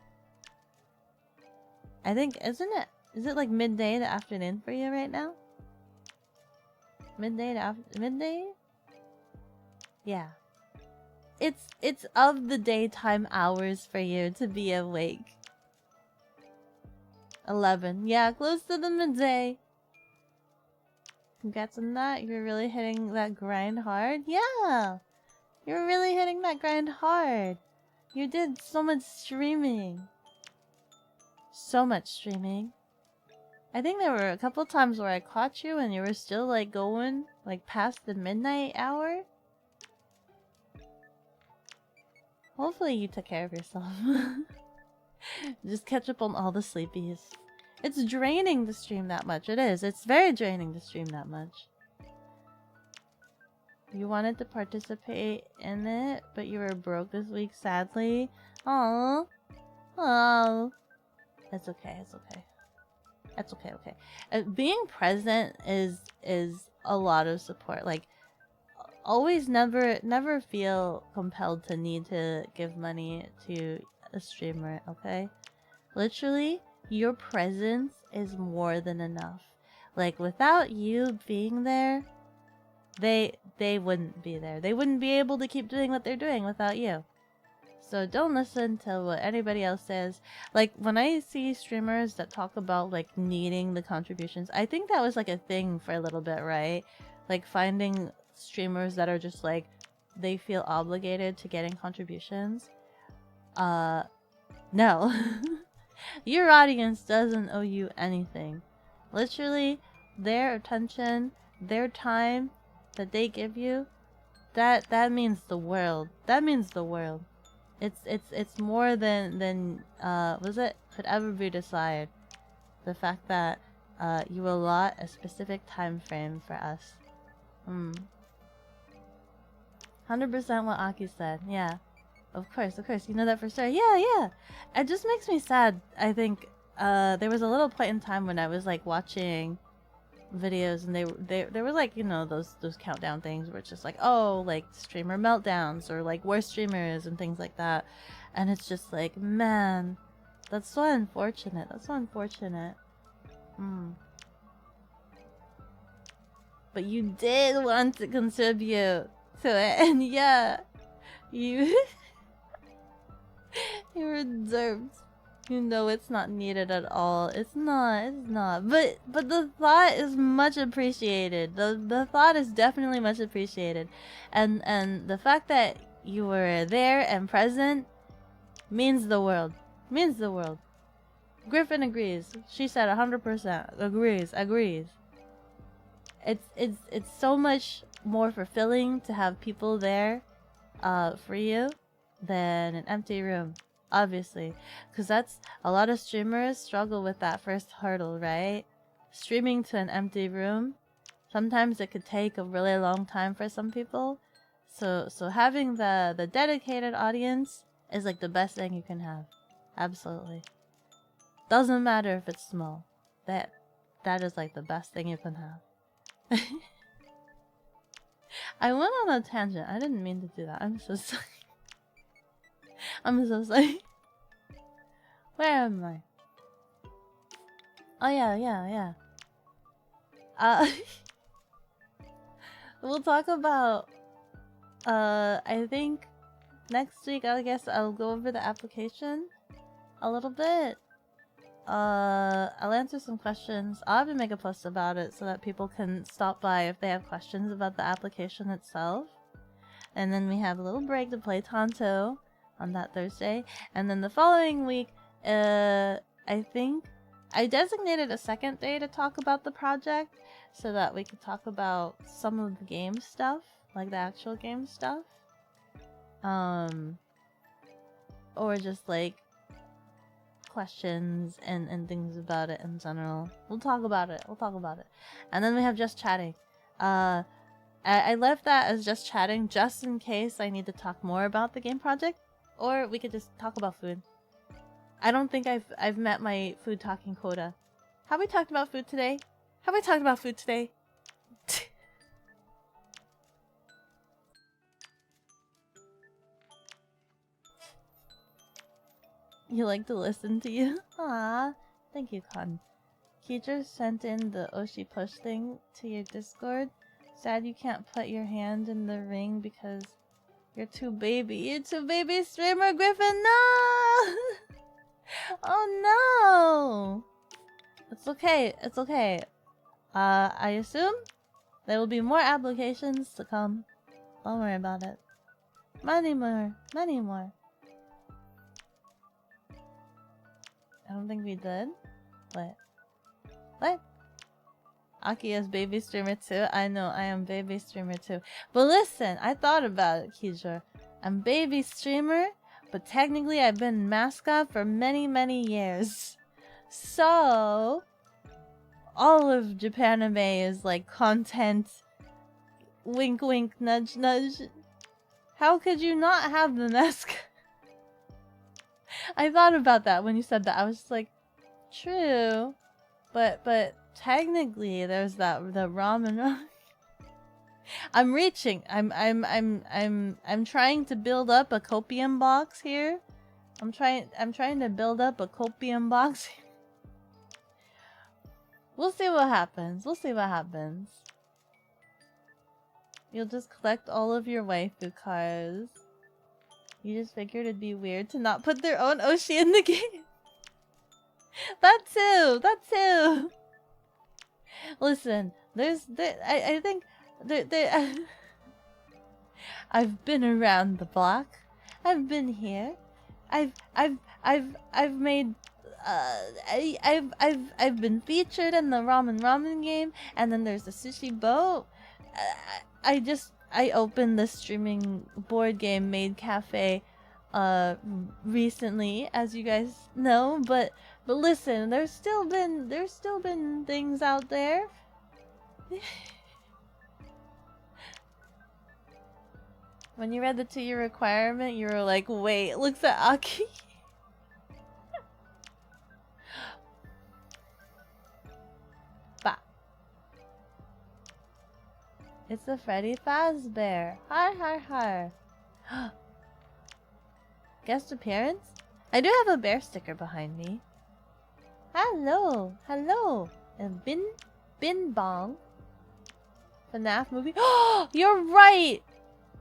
I think, is it like midday to afternoon for you right now? Midday to midday? Yeah. It's of the daytime hours for you to be awake. 11. Yeah, close to the midday. Congrats on that. You're really hitting that grind hard. Yeah! You're really hitting that grind hard. You did so much streaming. So much streaming. I think there were a couple times where I caught you and you were still like going like past the midnight hour. Hopefully you took care of yourself. Just catch up on all the sleepies. It's draining to stream that much. It is. It's very draining to stream that much. You wanted to participate in it, but you were broke this week, sadly. Aww. Oh. It's okay. It's okay. It's okay. Okay. Being present is a lot of support. Like, always never feel compelled to need to give money to a streamer, okay? Literally, your presence is more than enough. Like, without you being there, they wouldn't be there. They wouldn't be able to keep doing what they're doing without you. So don't listen to what anybody else says. Like, when I see streamers that talk about, like, needing the contributions, I think that was, like, a thing for a little bit, right? Like, finding streamers that are just, like, they feel obligated to getting contributions. No. Your audience doesn't owe you anything. Literally, their attention, their time that they give you, that means the world. That means the world. It's more than could ever be desired. The fact that you allot a specific time frame for us. 100% what Aki said. Yeah. Of course. You know that for sure. Yeah. It just makes me sad. I think there was a little point in time when I was like watching videos and they were like, you know, those countdown things where it's just like, oh, like streamer meltdowns or like worst streamers and things like that. And it's just like, man, that's so unfortunate. But you did want to contribute to it, and yeah, you you were deserved. You know it's not needed at all. It's not. But the thought is much appreciated. The thought is definitely much appreciated. And the fact that you were there and present means the world. Griffin agrees. She said 100%. Agrees. It's so much more fulfilling to have people there for you than an empty room. Obviously, because that's a lot of streamers struggle with that first hurdle, right? Streaming to an empty room sometimes it could take a really long time for some people. So having the dedicated audience is like the best thing you can have. Absolutely. Doesn't matter if it's small. That is like the best thing you can have. I went on a tangent. I didn't mean to do that. I'm so sorry. I'm so sorry. Where am I? Oh yeah. We'll talk about I think next week I guess I'll go over the application a little bit. I'll answer some questions. I'll have to make a post about it so that people can stop by if they have questions about the application itself. And then we have a little break to play Tonto on that Thursday. And then the following week, I think I designated a second day to talk about the project so that we could talk about some of the game stuff, like the actual game stuff. Or just like questions and things about it in general. We'll talk about it. And then we have just chatting. I left that as just chatting just in case I need to talk more about the game project, or we could just talk about food. I don't think I've met my food talking quota. Have we talked about food today? You like to listen to you? Ah, thank you, Con. Keecher sent in the Oshi push thing to your Discord. Sad you can't put your hand in the ring because you're too baby. You're too baby, streamer Griffin. No! Oh no! It's okay. I assume there will be more applications to come. Don't worry about it. Many more. I don't think we did. What? Aki is baby streamer too. I know, I am baby streamer too. But listen, I thought about it, Keisha. I'm baby streamer, but technically I've been mascot for many years. So, all of Japanime is like content. Wink wink, nudge nudge. How could you not have the mascot? I thought about that when you said that. I was just like, true, but technically there's the ramen. I'm reaching. I'm trying to build up a copium box here. I'm trying to build up a copium box. We'll see what happens. You'll just collect all of your waifu cards. You just figured it'd be weird to not put their own Oshi in the game. That too. Listen, I think there I've been around the block. I've been here. I've made I've been featured in the ramen game, and then there's the sushi boat. I opened the streaming board game Maid Cafe recently, as you guys know, but listen, there's still been things out there. When you read the 2-year requirement, you were like, wait, looks at Aki. It's the Freddy Fazbear. Har. Guest appearance? I do have a bear sticker behind me. Hello. And Bin Bong. FNAF movie. Oh, you're right!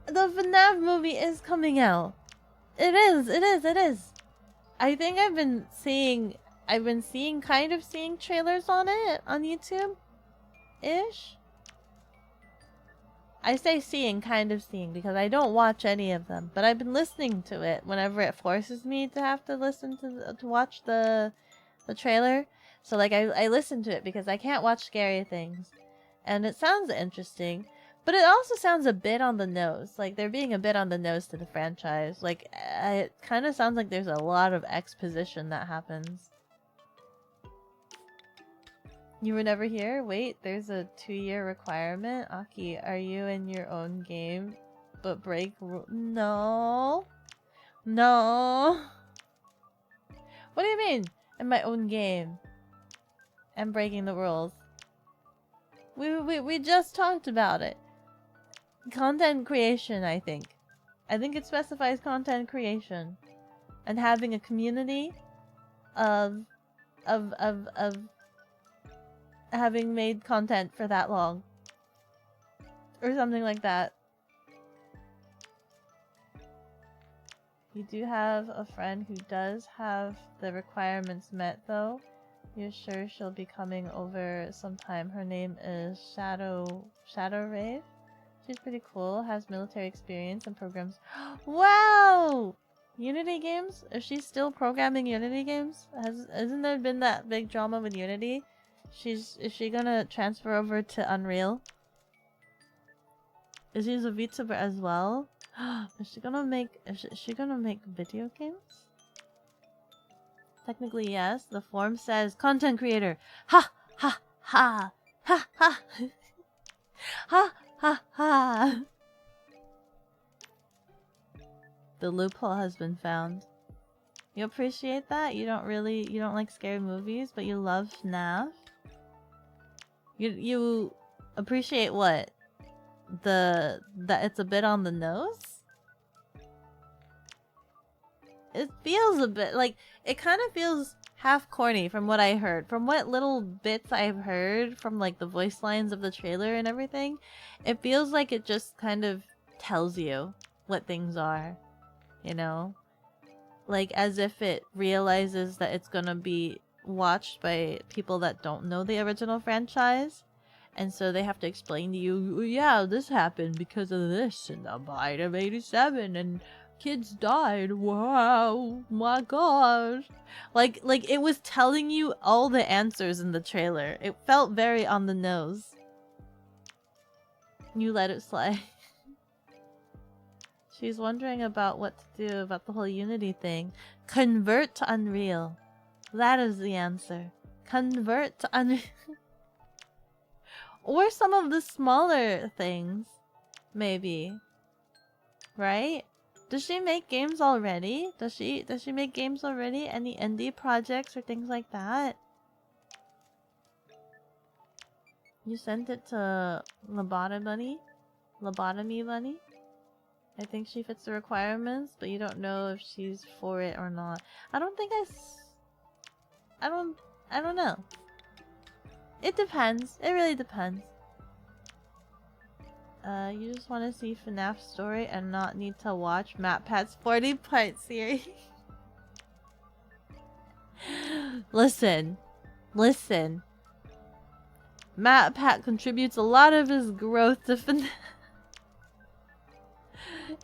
The FNAF movie is coming out. It is. I think I've been seeing trailers on it on YouTube-ish. I say kind of seeing, because I don't watch any of them, but I've been listening to it whenever it forces me to have to listen to watch the trailer. So like I listen to it because I can't watch scary things, and it sounds interesting, but it also sounds a bit on the nose. Like they're being a bit on the nose to the franchise. Like it kind of sounds like there's a lot of exposition that happens. You were never here? Wait, there's a 2-year requirement? Aki, are you in your own game but break No. No. What do you mean? In my own game and breaking the rules? We just talked about it. Content creation, I think. I think it specifies content creation and having a community of having made content for that long or something like that. You do have a friend who does have the requirements met though. You're sure she'll be coming over sometime. Her name is Shadow Rave. She's pretty cool, has military experience and programs. Wow! Unity games? Is she still programming Unity games? Hasn't there been that big drama with Unity? Is she gonna transfer over to Unreal? Is she a VTuber as well? Is she gonna make video games? Technically yes. The form says content creator. Ha ha ha ha ha ha ha ha. The loophole has been found. You appreciate that? You don't like scary movies, but you love FNAF? You appreciate what? That it's a bit on the nose? It feels a bit like, it kind of feels half corny from what I heard. From what little bits I've heard from like the voice lines of the trailer and everything, it feels like it just kind of tells you what things are, you know? Like as if it realizes that it's gonna be watched by people that don't know the original franchise. And so they have to explain to you, yeah, this happened because of this in the Bite of 87 and kids died. Wow, my gosh. Like it was telling you all the answers in the trailer. It felt very on the nose. You let it slide. She's wondering about what to do about the whole Unity thing. Convert to Unreal. That is the answer. Convert to Unreal. Or some of the smaller things. Maybe. Right? Does she make games already? Does she make games already? Any indie projects or things like that? You sent it to Lobotomy Bunny? I think she fits the requirements, but you don't know if she's for it or not. I don't know. It depends. It really depends. You just want to see FNAF story and not need to watch MatPat's 40-part series. Listen. MatPat contributes a lot of his growth to FNAF.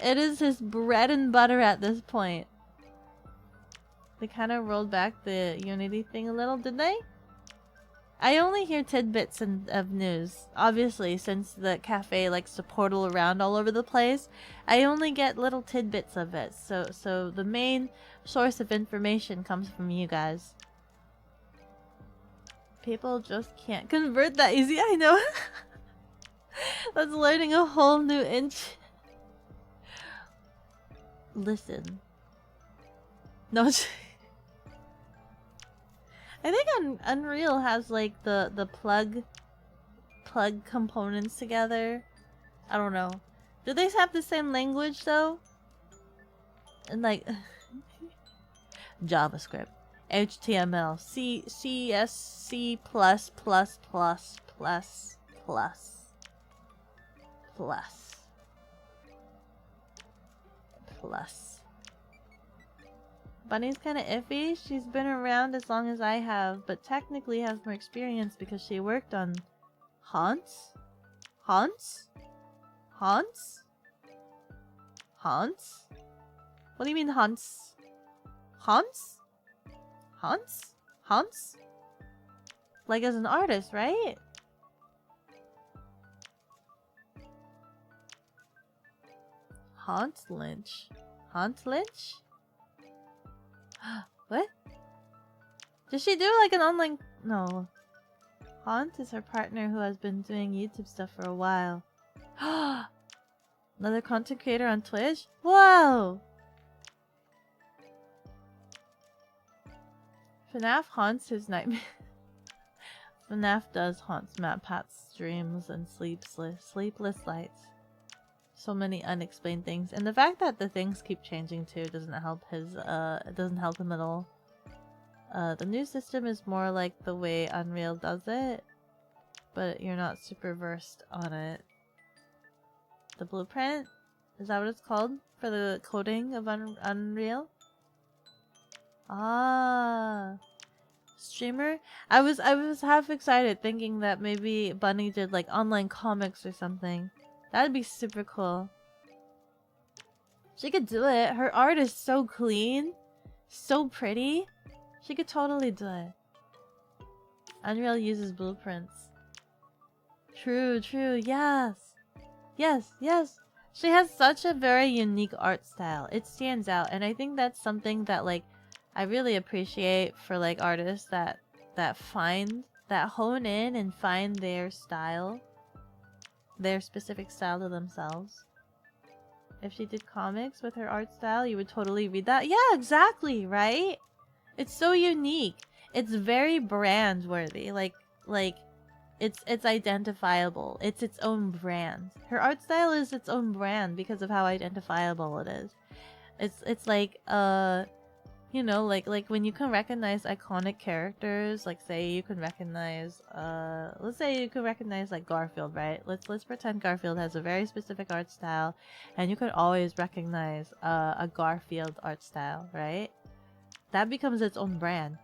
It is his bread and butter at this point. They kind of rolled back the Unity thing a little, did they? I only hear tidbits of news. Obviously, since the cafe likes to portal around all over the place, I only get little tidbits of it. So the main source of information comes from you guys. People just can't convert that easy. I know. That's learning a whole new inch. Listen. No. I think Unreal has like the plug components together. I don't know. Do they have the same language though? And like JavaScript, HTML, C, CS, C+++++++. Bunny's kind of iffy. She's been around as long as I have, but technically has more experience because she worked on Haunts? Haunts? Haunts? Haunts? What do you mean Haunts? Haunts? Haunts? Haunts? Like as an artist, right? Haunt Lynch. Haunt Lynch? What? Did she do like an online... No. Haunt is her partner who has been doing YouTube stuff for a while. Another content creator on Twitch? Whoa! FNAF haunts his nightmare. FNAF does haunt MatPat's dreams and sleepless nights. So many unexplained things, and the fact that the things keep changing too doesn't help his. It doesn't help him at all. The new system is more like the way Unreal does it, but you're not super versed on it. The blueprint? Is that what it's called? For the coding of Unreal? Ah, streamer? I was half excited thinking that maybe Bunny did like online comics or something. That'd be super cool. She could do it. Her art is so clean, so pretty. She could totally do it. Unreal uses blueprints. True, yes. Yes. She has such a very unique art style. It stands out, and I think that's something that like I really appreciate for like artists that hone in and find their style, their specific style to themselves. If she did comics with her art style, you would totally read that. Yeah, exactly, right? It's so unique. It's very brand worthy. Like it's identifiable. It's its own brand. Her art style is its own brand because of how identifiable it is. It's like you know, like when you can recognize iconic characters, like say you can recognize let's say you can recognize like Garfield, right? Let's pretend Garfield has a very specific art style, and you could always recognize a Garfield art style, right? That becomes its own brand.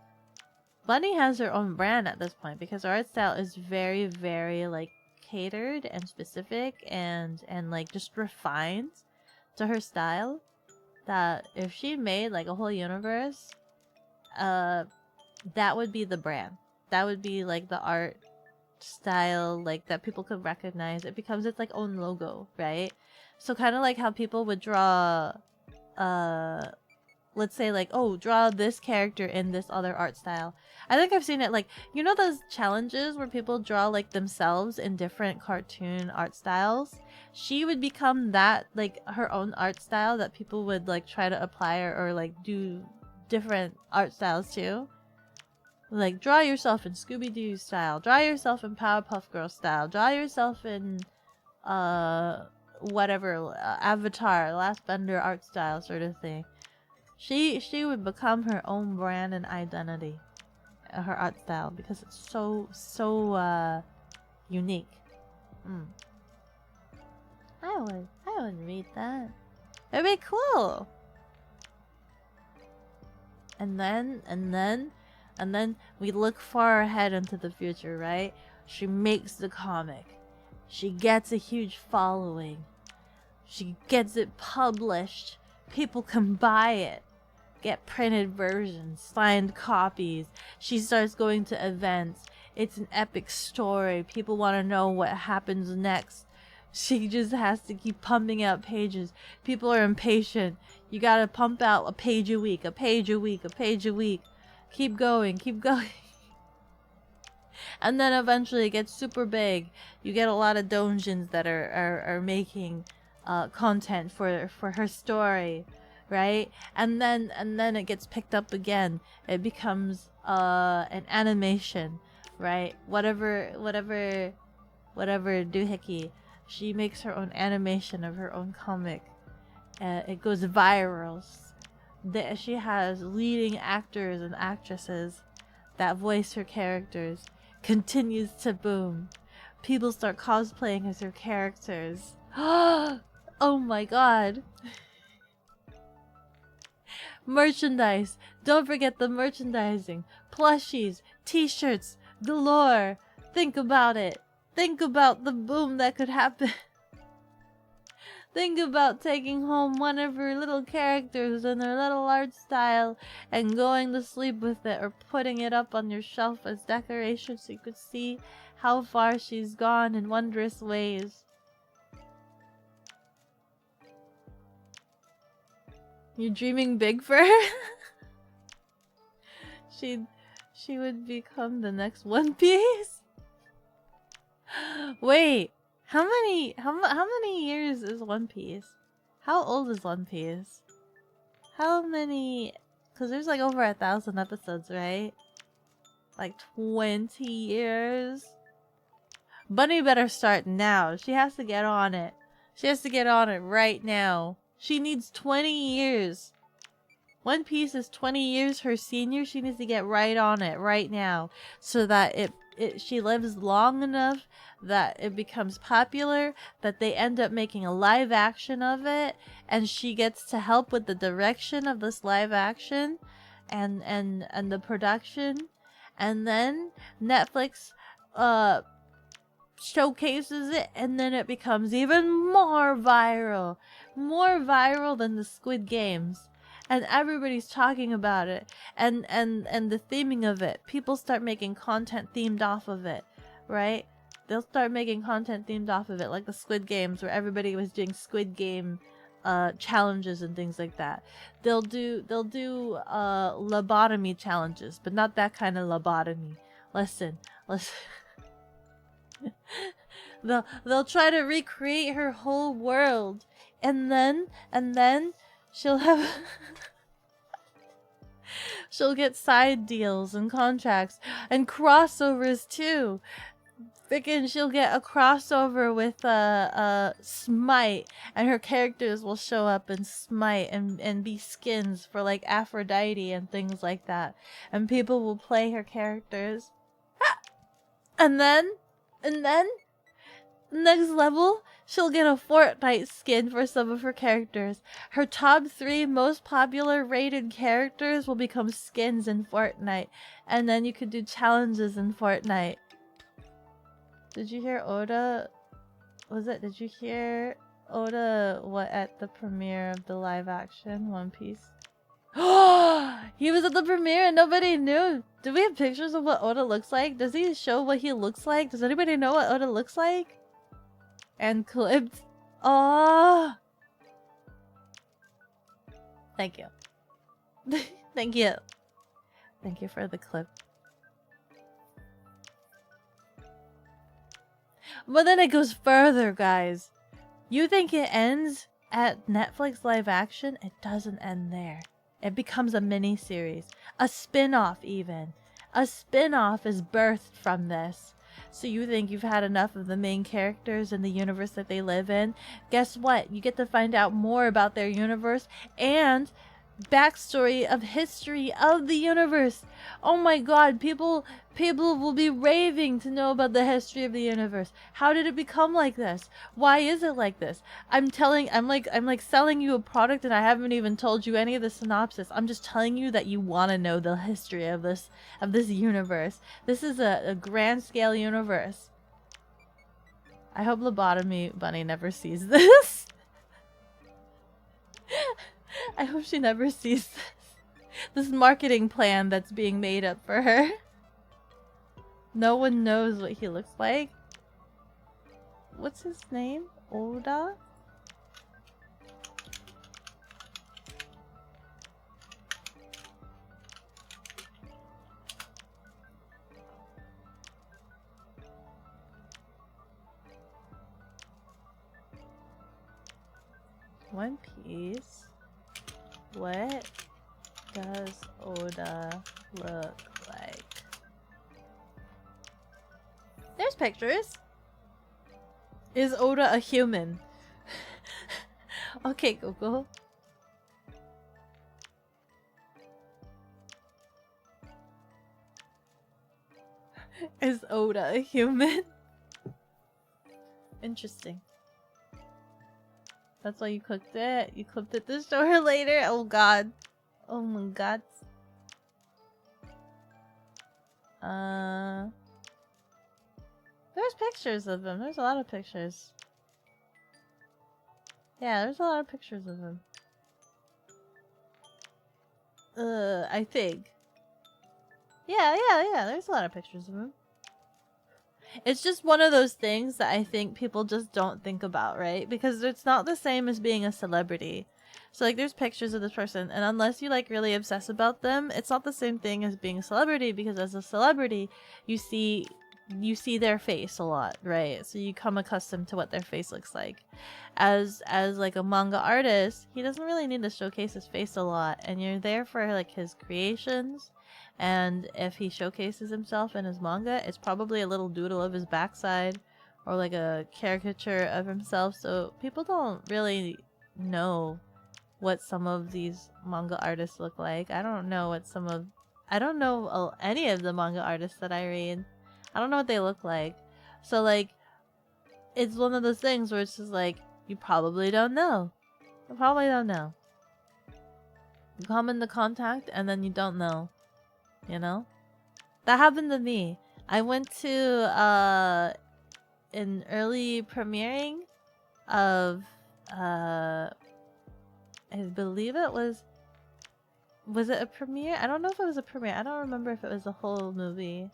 Bunny has her own brand at this point because her art style is very, very like catered and specific and like just refined to her style. That if she made like a whole universe, that would be the brand. That would be like the art style, like that people could recognize. It becomes its like own logo, right? So kind of like how people would draw, let's say like, oh, draw this character in this other art style. I think I've seen it like, you know those challenges where people draw like themselves in different cartoon art styles? She would become that, like her own art style that people would like try to apply or like do different art styles too. Like draw yourself in Scooby-Doo style, draw yourself in Powerpuff Girls style, draw yourself in whatever, Avatar, Last Bender art style sort of thing. She would become her own brand and identity, her art style, because it's so unique. I would read that. It'd be cool. And then we look far ahead into the future, right? She makes the comic. She gets a huge following. She gets it published. People can buy it. Get printed versions, signed copies. She starts going to events. It's an epic story. People want to know what happens next. She just has to keep pumping out pages. People are impatient. You gotta pump out a page a week, a page a week, a page a week. Keep going, keep going. And then eventually it gets super big. You get a lot of donjins that are making content for her story. Right? And then it gets picked up again. It becomes an animation, right? Whatever doohickey. She makes her own animation of her own comic. It goes viral. She has leading actors and actresses that voice her characters. Continues to boom. People start cosplaying as her characters. Oh my god. Merchandise. Don't forget the merchandising. Plushies, t-shirts, galore. Think about it. Think about the boom that could happen. Think about taking home one of her little characters in her little art style and going to sleep with it, or putting it up on your shelf as decoration so you could see how far she's gone in wondrous ways. You're dreaming big for her? She would become the next One Piece? Wait, how many years is One Piece? How old is One Piece? How many? Because there's like over 1,000 episodes, right? Like 20 years. Bunny better start now. She has to get on it. She has to get on it right now. She needs 20 years. One Piece is 20 years her senior. She needs to get right on it right now, so that she lives long enough that it becomes popular, that they end up making a live action of it, and she gets to help with the direction of this live action and the production, and then Netflix showcases it, and then it becomes even more viral than the Squid Games. And everybody's talking about it, and the theming of it. People start making content themed off of it, right? They'll start making content themed off of it, like the Squid Games, where everybody was doing Squid Game challenges and things like that. They'll do lobotomy challenges, but not that kind of lobotomy. Listen. They'll try to recreate her whole world, and then she'll have she'll get side deals and contracts and crossovers too. Freaking, she'll get a crossover with Smite, and her characters will show up in Smite and be skins for like Aphrodite and things like that. And people will play her characters. And then next level, she'll get a Fortnite skin for some of her characters. Her top 3 most popular rated characters will become skins in Fortnite. And then you could do challenges in Fortnite. Did you hear Oda? Did you hear Oda at the premiere of the live action One Piece? He was at the premiere and nobody knew. Do we have pictures of what Oda looks like? Does he show what he looks like? Does anybody know what Oda looks like? And clipped. Oh, thank you. Thank you for the clip. But then it goes further, guys. You think it ends at Netflix live action? It doesn't end there. It becomes a mini series, a spin-off even. A spin-off is birthed from this. So you think you've had enough of the main characters and the universe that they live in? Guess what? You get to find out more about their universe and backstory of history of the universe. Oh my god, people will be raving to know about the history of the universe. How did it become like this? Why is it like this? I'm like selling you a product, and I haven't even told you any of the synopsis. I'm just telling you that you want to know the history of this universe. This is a grand scale universe. I hope Lobotomy Bunny never sees this. I hope she never sees this marketing plan that's being made up for her. No one knows what he looks like. What's his name? Oda? One Piece. What does Oda look like? There's pictures. Is Oda a human? Okay, Google. Is Oda a human? Interesting. That's why you clicked it? You clipped it to show her later? Oh god. Oh my god. There's pictures of him. There's a lot of pictures. Yeah, there's a lot of pictures of him. I think. Yeah, there's a lot of pictures of him. It's just one of those things that I think people just don't think about, right? Because it's not the same as being a celebrity. So like there's pictures of this person, and unless you like really obsess about them, it's not the same thing as being a celebrity, because as a celebrity, you see you see their face a lot, right? So you come accustomed to what their face looks like. As like a manga artist, he doesn't really need to showcase his face a lot, and you're there for like his creations. And if he showcases himself in his manga, it's probably a little doodle of his backside or like a caricature of himself. So people don't really know what some of these manga artists look like. I don't know any of the manga artists that I read. I don't know what they look like. So like, it's one of those things where it's just like, you probably don't know. You probably don't know. You come into contact and then you don't know. You know? That happened to me. I went to an early premiering of I believe it was it a premiere? I don't know if it was a premiere. I don't remember if it was a whole movie.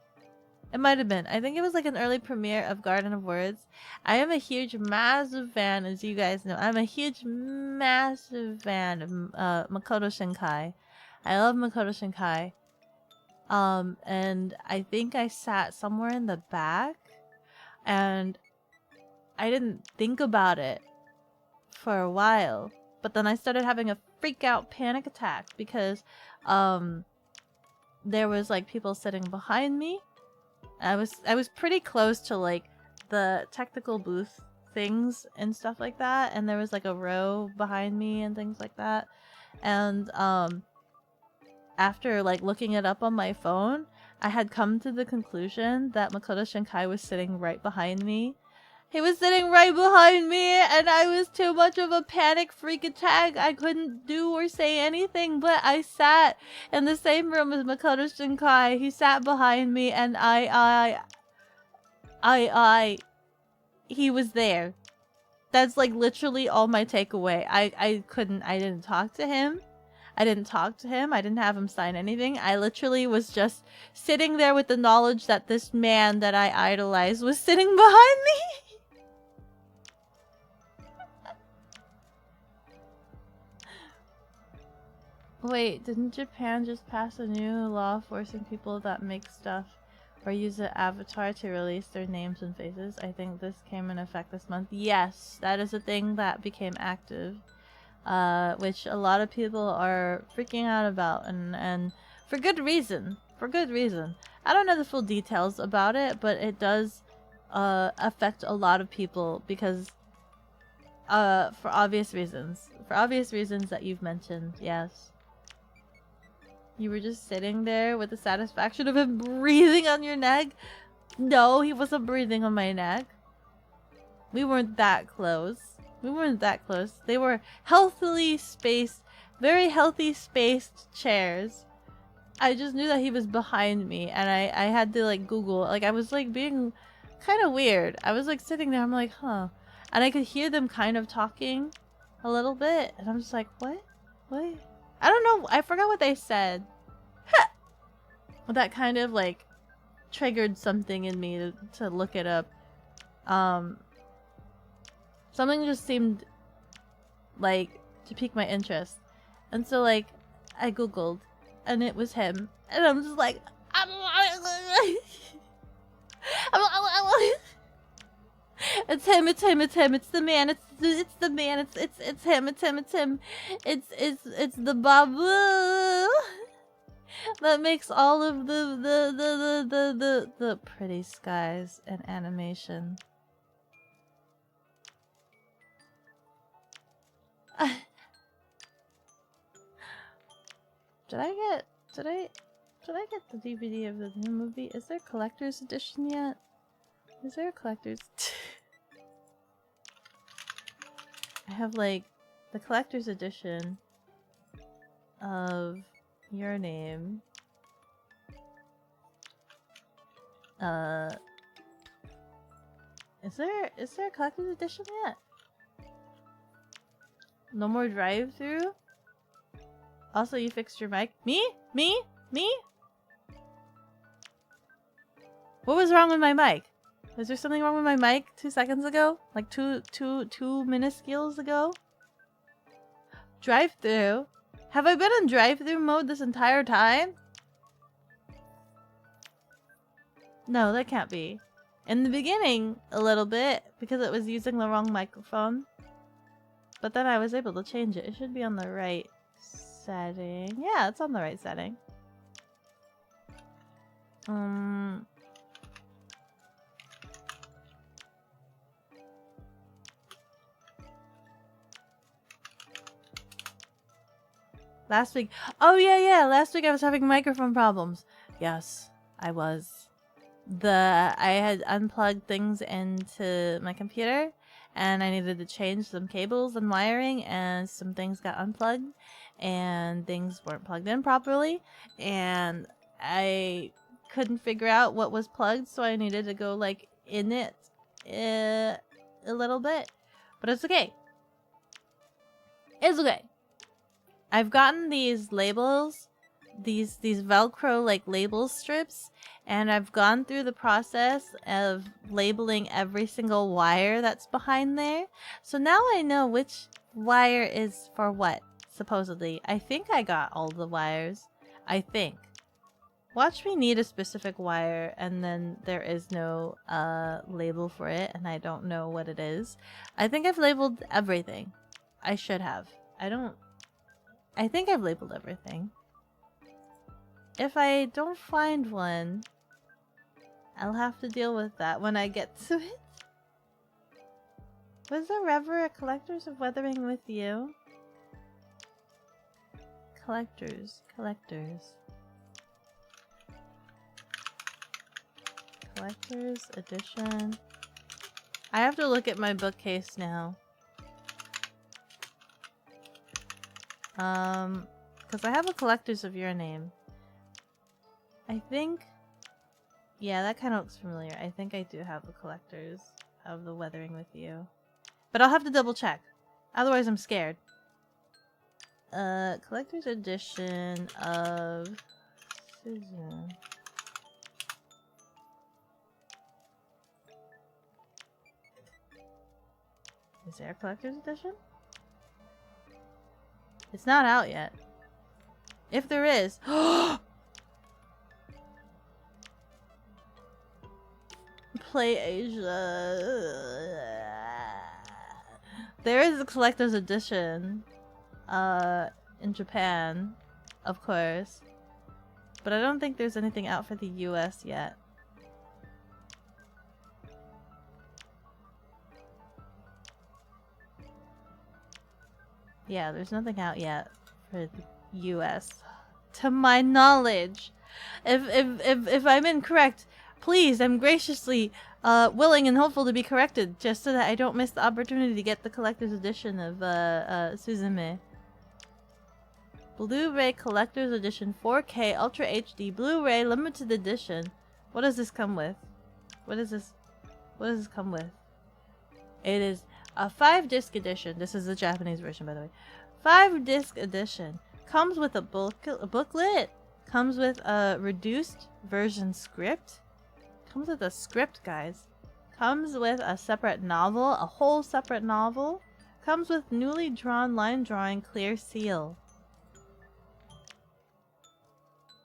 It might have been. I think it was like an early premiere of Garden of Words. I am a huge, massive fan, as you guys know. I'm a huge, massive fan of Makoto Shinkai. I love Makoto Shinkai. And I think I sat somewhere in the back, and I didn't think about it for a while. But then I started having a freak out panic attack because there was like people sitting behind me. I was pretty close to like the technical booth things and stuff like that, and there was like a row behind me and things like that. And after like looking it up on my phone, I had come to the conclusion that Makoto Shinkai was sitting right behind me. He was sitting right behind me, and I was too much of a panic freak attack. I couldn't do or say anything, but I sat in the same room as Makoto Shinkai. He sat behind me, and he was there. That's like literally all my takeaway. I didn't talk to him. I didn't have him sign anything. I literally was just sitting there with the knowledge that this man that I idolized was sitting behind me. Wait, didn't Japan just pass a new law forcing people that make stuff or use an avatar to release their names and faces? I think this came in effect this month. Yes, that is a thing that became active. Which a lot of people are freaking out about, and for good reason. I don't know the full details about it, but it does affect a lot of people because for obvious reasons that you've mentioned. Yes, you were just sitting there with the satisfaction of him breathing on your neck. No, he wasn't breathing on my neck. We weren't that close. They were healthily spaced, very healthy spaced chairs. I just knew that he was behind me, and I had to like Google. Like I was like being kind of weird. I was like sitting there, I'm like, huh. And I could hear them kind of talking a little bit, and I'm just like, what? I don't know. I forgot what they said. That kind of like triggered something in me to look it up. Something just seemed like to pique my interest, and so like I googled, and it was him, and I'm just like, it's him, it's the man, it's him, it's the babu that makes all of the pretty skies and animation. Did I get the DVD of the new movie? Is there a collector's edition yet? Is there a collector's? I have like the collector's edition of Your Name. Is there a collector's edition yet? No more drive-through? Also, you fixed your mic? Me? What was wrong with my mic? Was there something wrong with my mic 2 seconds ago? Like two minuscules ago? Drive-through? Have I been in drive-through mode this entire time? No, that can't be. in the beginning a little bit because it was using the wrong microphone. But then I was able to change it. It should be on the right setting. Yeah, it's on the right setting. Last week. Oh, yeah. Last week I was having microphone problems. Yes, I was. I had unplugged things into my computer and I needed to change some cables and wiring, and some things got unplugged and things weren't plugged in properly, and I couldn't figure out what was plugged, so I needed to go like in it a little bit. But it's okay. It's okay. I've gotten these labels, these Velcro like label strips, and I've gone through the process of labeling every single wire that's behind there. So now I know which wire is for what, supposedly. I think I got all the wires. I think. Watch me need a specific wire and then there is no label for it and I don't know what it is. I think I've labeled everything. I should have. I think I've labeled everything. If I don't find one, I'll have to deal with that when I get to it. Was there ever a Collectors of Weathering with You? Collectors. Collector's edition. I have to look at my bookcase now. Because I have a Collectors of Your Name. I think... Yeah, that kind of looks familiar. I think I do have the Collectors of the Weathering with You. But I'll have to double check. Otherwise I'm scared. Collector's edition of... Susan. Is there a collector's edition? It's not out yet. If there is... Play Asia. There is a collector's edition. In Japan. Of course. But I don't think there's anything out for the US yet. Yeah, there's nothing out yet for the US, to my knowledge. If I'm incorrect, please, I'm graciously willing and hopeful to be corrected, just so that I don't miss the opportunity to get the collector's edition of Suzume. Blu-ray Collector's Edition 4K Ultra HD Blu-ray Limited Edition. What does this come with? What does this come with? It is a 5-disc edition. This is the Japanese version, by the way. 5-disc edition. Comes with a booklet. Comes with a reduced version script. Comes with a script, guys. Comes with a separate novel. A whole separate novel. Comes with newly drawn line drawing clear seal.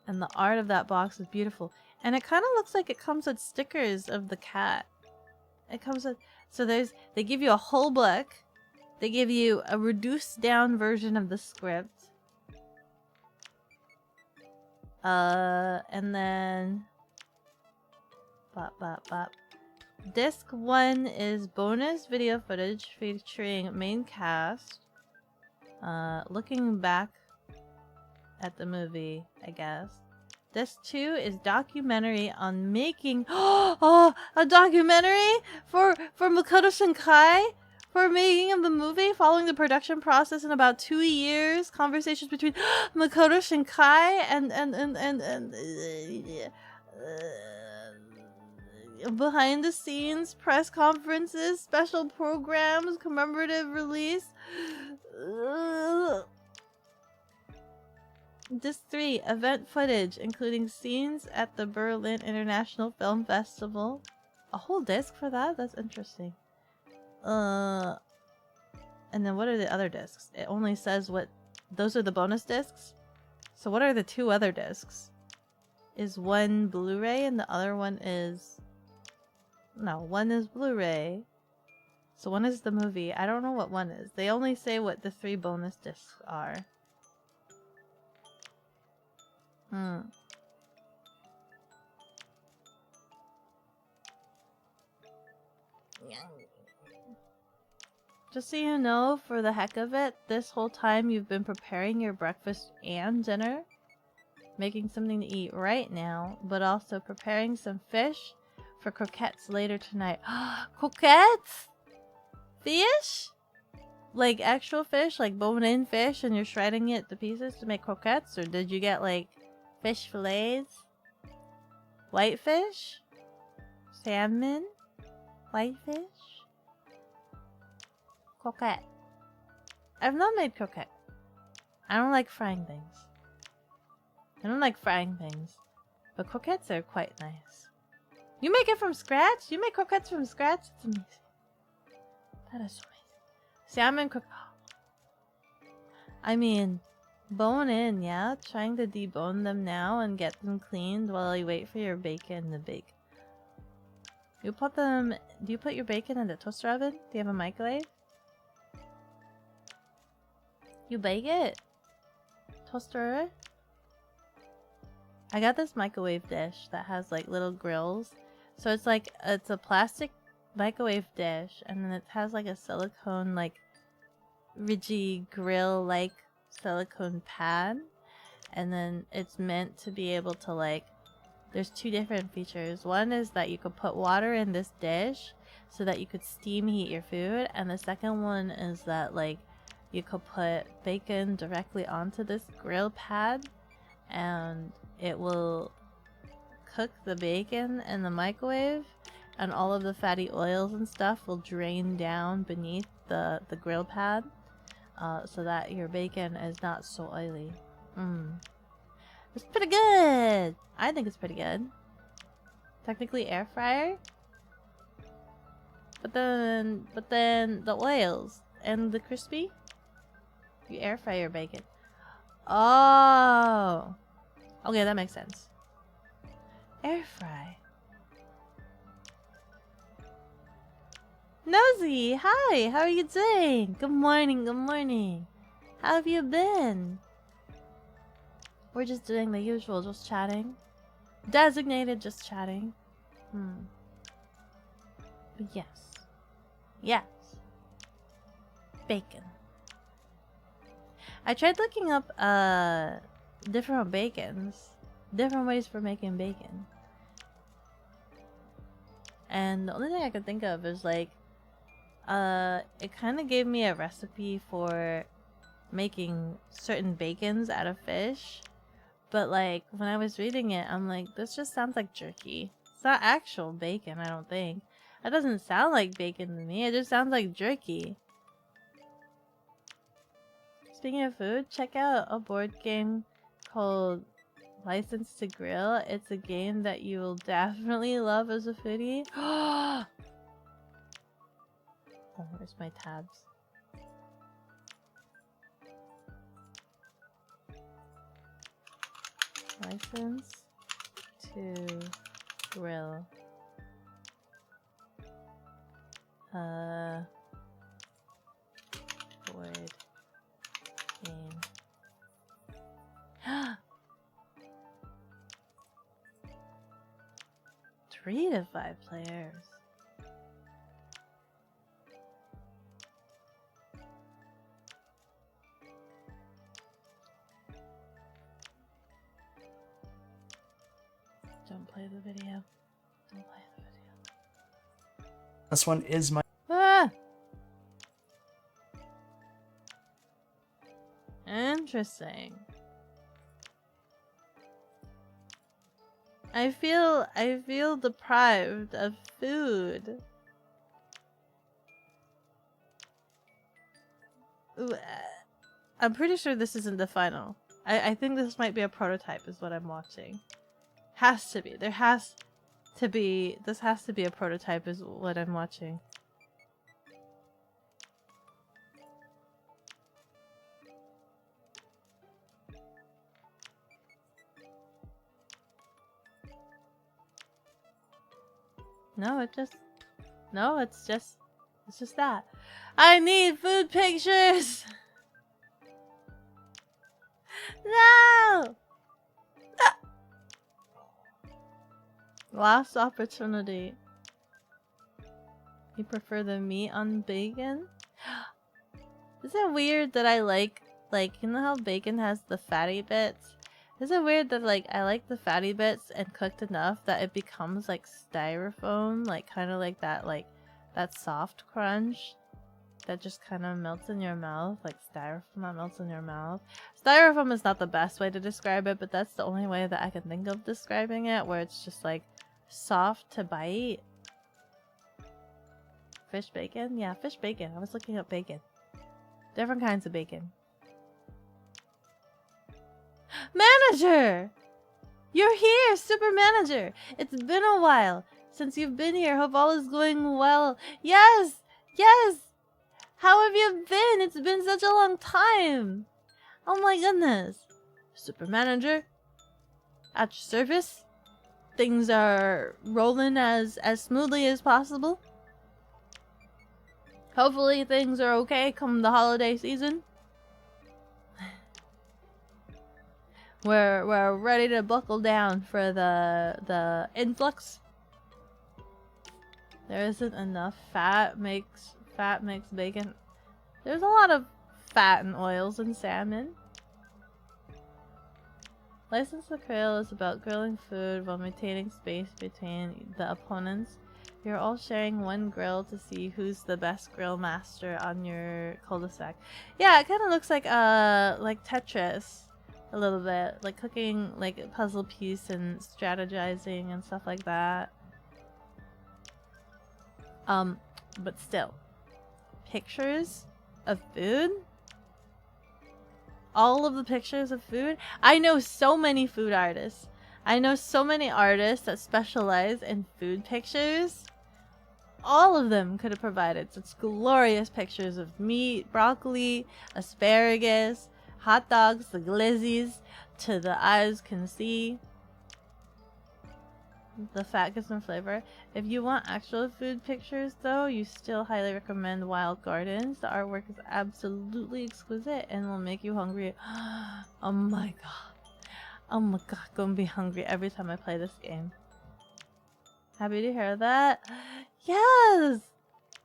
And the art of that box is beautiful. And it kind of looks like it comes with stickers of the cat. It comes with... So they give you a whole book. They give you a reduced down version of the script. And then... Disc 1 is bonus video footage featuring main cast. Looking back at the movie, I guess. Disc 2 is documentary on making... Oh! A documentary for Makoto Shinkai? For making of the movie? Following the production process in about 2 years. Conversations between Makoto Shinkai and behind the scenes, press conferences, special programs, commemorative release. Disc 3, event footage, including scenes at the Berlin International Film Festival. A whole disc for that? That's interesting. And then what are the other discs? It only says what... Those are the bonus discs? So what are the 2 other discs? Is one Blu-ray and the other one is... No, one is Blu-ray. So one is the movie. I don't know what one is. They only say what the 3 bonus discs are. Just so you know, for the heck of it, this whole time you've been preparing your breakfast and dinner, making something to eat right now, but also preparing some fish for croquettes later tonight. Croquettes? Fish? Like actual fish, like bone-in fish, and you're shredding it to pieces to make croquettes? Or did you get like fish fillets? Whitefish? Salmon? Whitefish? Croquette. I've not made croquette. I don't like frying things. But croquettes are quite nice. You make it from scratch? You make croquettes from scratch? It's amazing. That is so amazing. Salmon croquette. I mean, bone in, yeah? Trying to debone them now and get them cleaned while you wait for your bacon to bake. Do you put your bacon in the toaster oven? Do you have a microwave? You bake it? Toaster? I got this microwave dish that has like little grills. So it's like, it's a plastic microwave dish, and then it has like a silicone, like ridgy grill like silicone pad, and then it's meant to be able to like, there's 2 different features. One is that you could put water in this dish so that you could steam heat your food, and the second one is that like you could put bacon directly onto this grill pad and it will cook the bacon in the microwave, and all of the fatty oils and stuff will drain down beneath the grill pad, so that your bacon is not so oily. It's pretty good! I think it's pretty good. Technically air fryer. But then the oils and the crispy, you air fry your bacon. Oh! Okay, that makes sense. Air fry. Nosy, hi! How are you doing? Good morning, good morning. How have you been? We're just doing the usual, just chatting. Designated just chatting. But yes. Yes. Bacon. I tried looking up different bacons. Different ways for making bacon. And the only thing I could think of is like it kind of gave me a recipe for making certain bacons out of fish. But like when I was reading it, I'm like, this just sounds like jerky. It's not actual bacon, I don't think. That doesn't sound like bacon to me. It just sounds like jerky. Speaking of food, check out a board game called License to Grill. It's a game that you will definitely love as a foodie. Oh, where's my tabs? License to Grill. Board game. 3 to 5 players. Don't play the video. Don't play the video. This one is my... Ah! Interesting. I feel deprived of food. Ooh, I'm pretty sure this isn't the final. I think this might be a prototype is what I'm watching. Has to be. There has to be. This has to be a prototype is what I'm watching. No, it just No, it's just that. I need food pictures. No. Last opportunity. You prefer the meat on bacon? Is it weird that I like, you know how bacon has the fatty bits? Is it weird that, like, I like the fatty bits and cooked enough that it becomes, like, styrofoam? Like, kind of like, that soft crunch that just kind of melts in your mouth? Like, styrofoam that melts in your mouth. Styrofoam is not the best way to describe it, but that's the only way that I can think of describing it, where it's just, like, soft to bite. Fish bacon? Yeah, fish bacon. I was looking up bacon. Different kinds of bacon. Manager! You're here, super manager! It's been a while since you've been here. Hope all is going well. Yes! Yes! How have you been? It's been such a long time! Oh my goodness. Super manager? At your service? Things are rolling as smoothly as possible? Hopefully things are okay come the holiday season. We're ready to buckle down for the influx. There isn't enough fat makes bacon. There's a lot of fat and oils in salmon. License to Grill is about grilling food while maintaining space between the opponents. You're all sharing one grill to see who's the best grill master on your cul-de-sac. Yeah, it kind of looks like Tetris a little bit, like cooking like a puzzle piece and strategizing and stuff like that. But still, pictures of food. All of the pictures of food. I know so many food artists. I know so many artists that specialize in food pictures. All of them could have provided such glorious pictures of meat, broccoli, asparagus, hot dogs, the glizzies, to the eyes can see. The fat gives some flavor. If you want actual food pictures, though, you still highly recommend Wild Gardens. The artwork is absolutely exquisite and will make you hungry. Oh my god. Oh my god, gonna be hungry every time I play this game. Happy to hear that. Yes!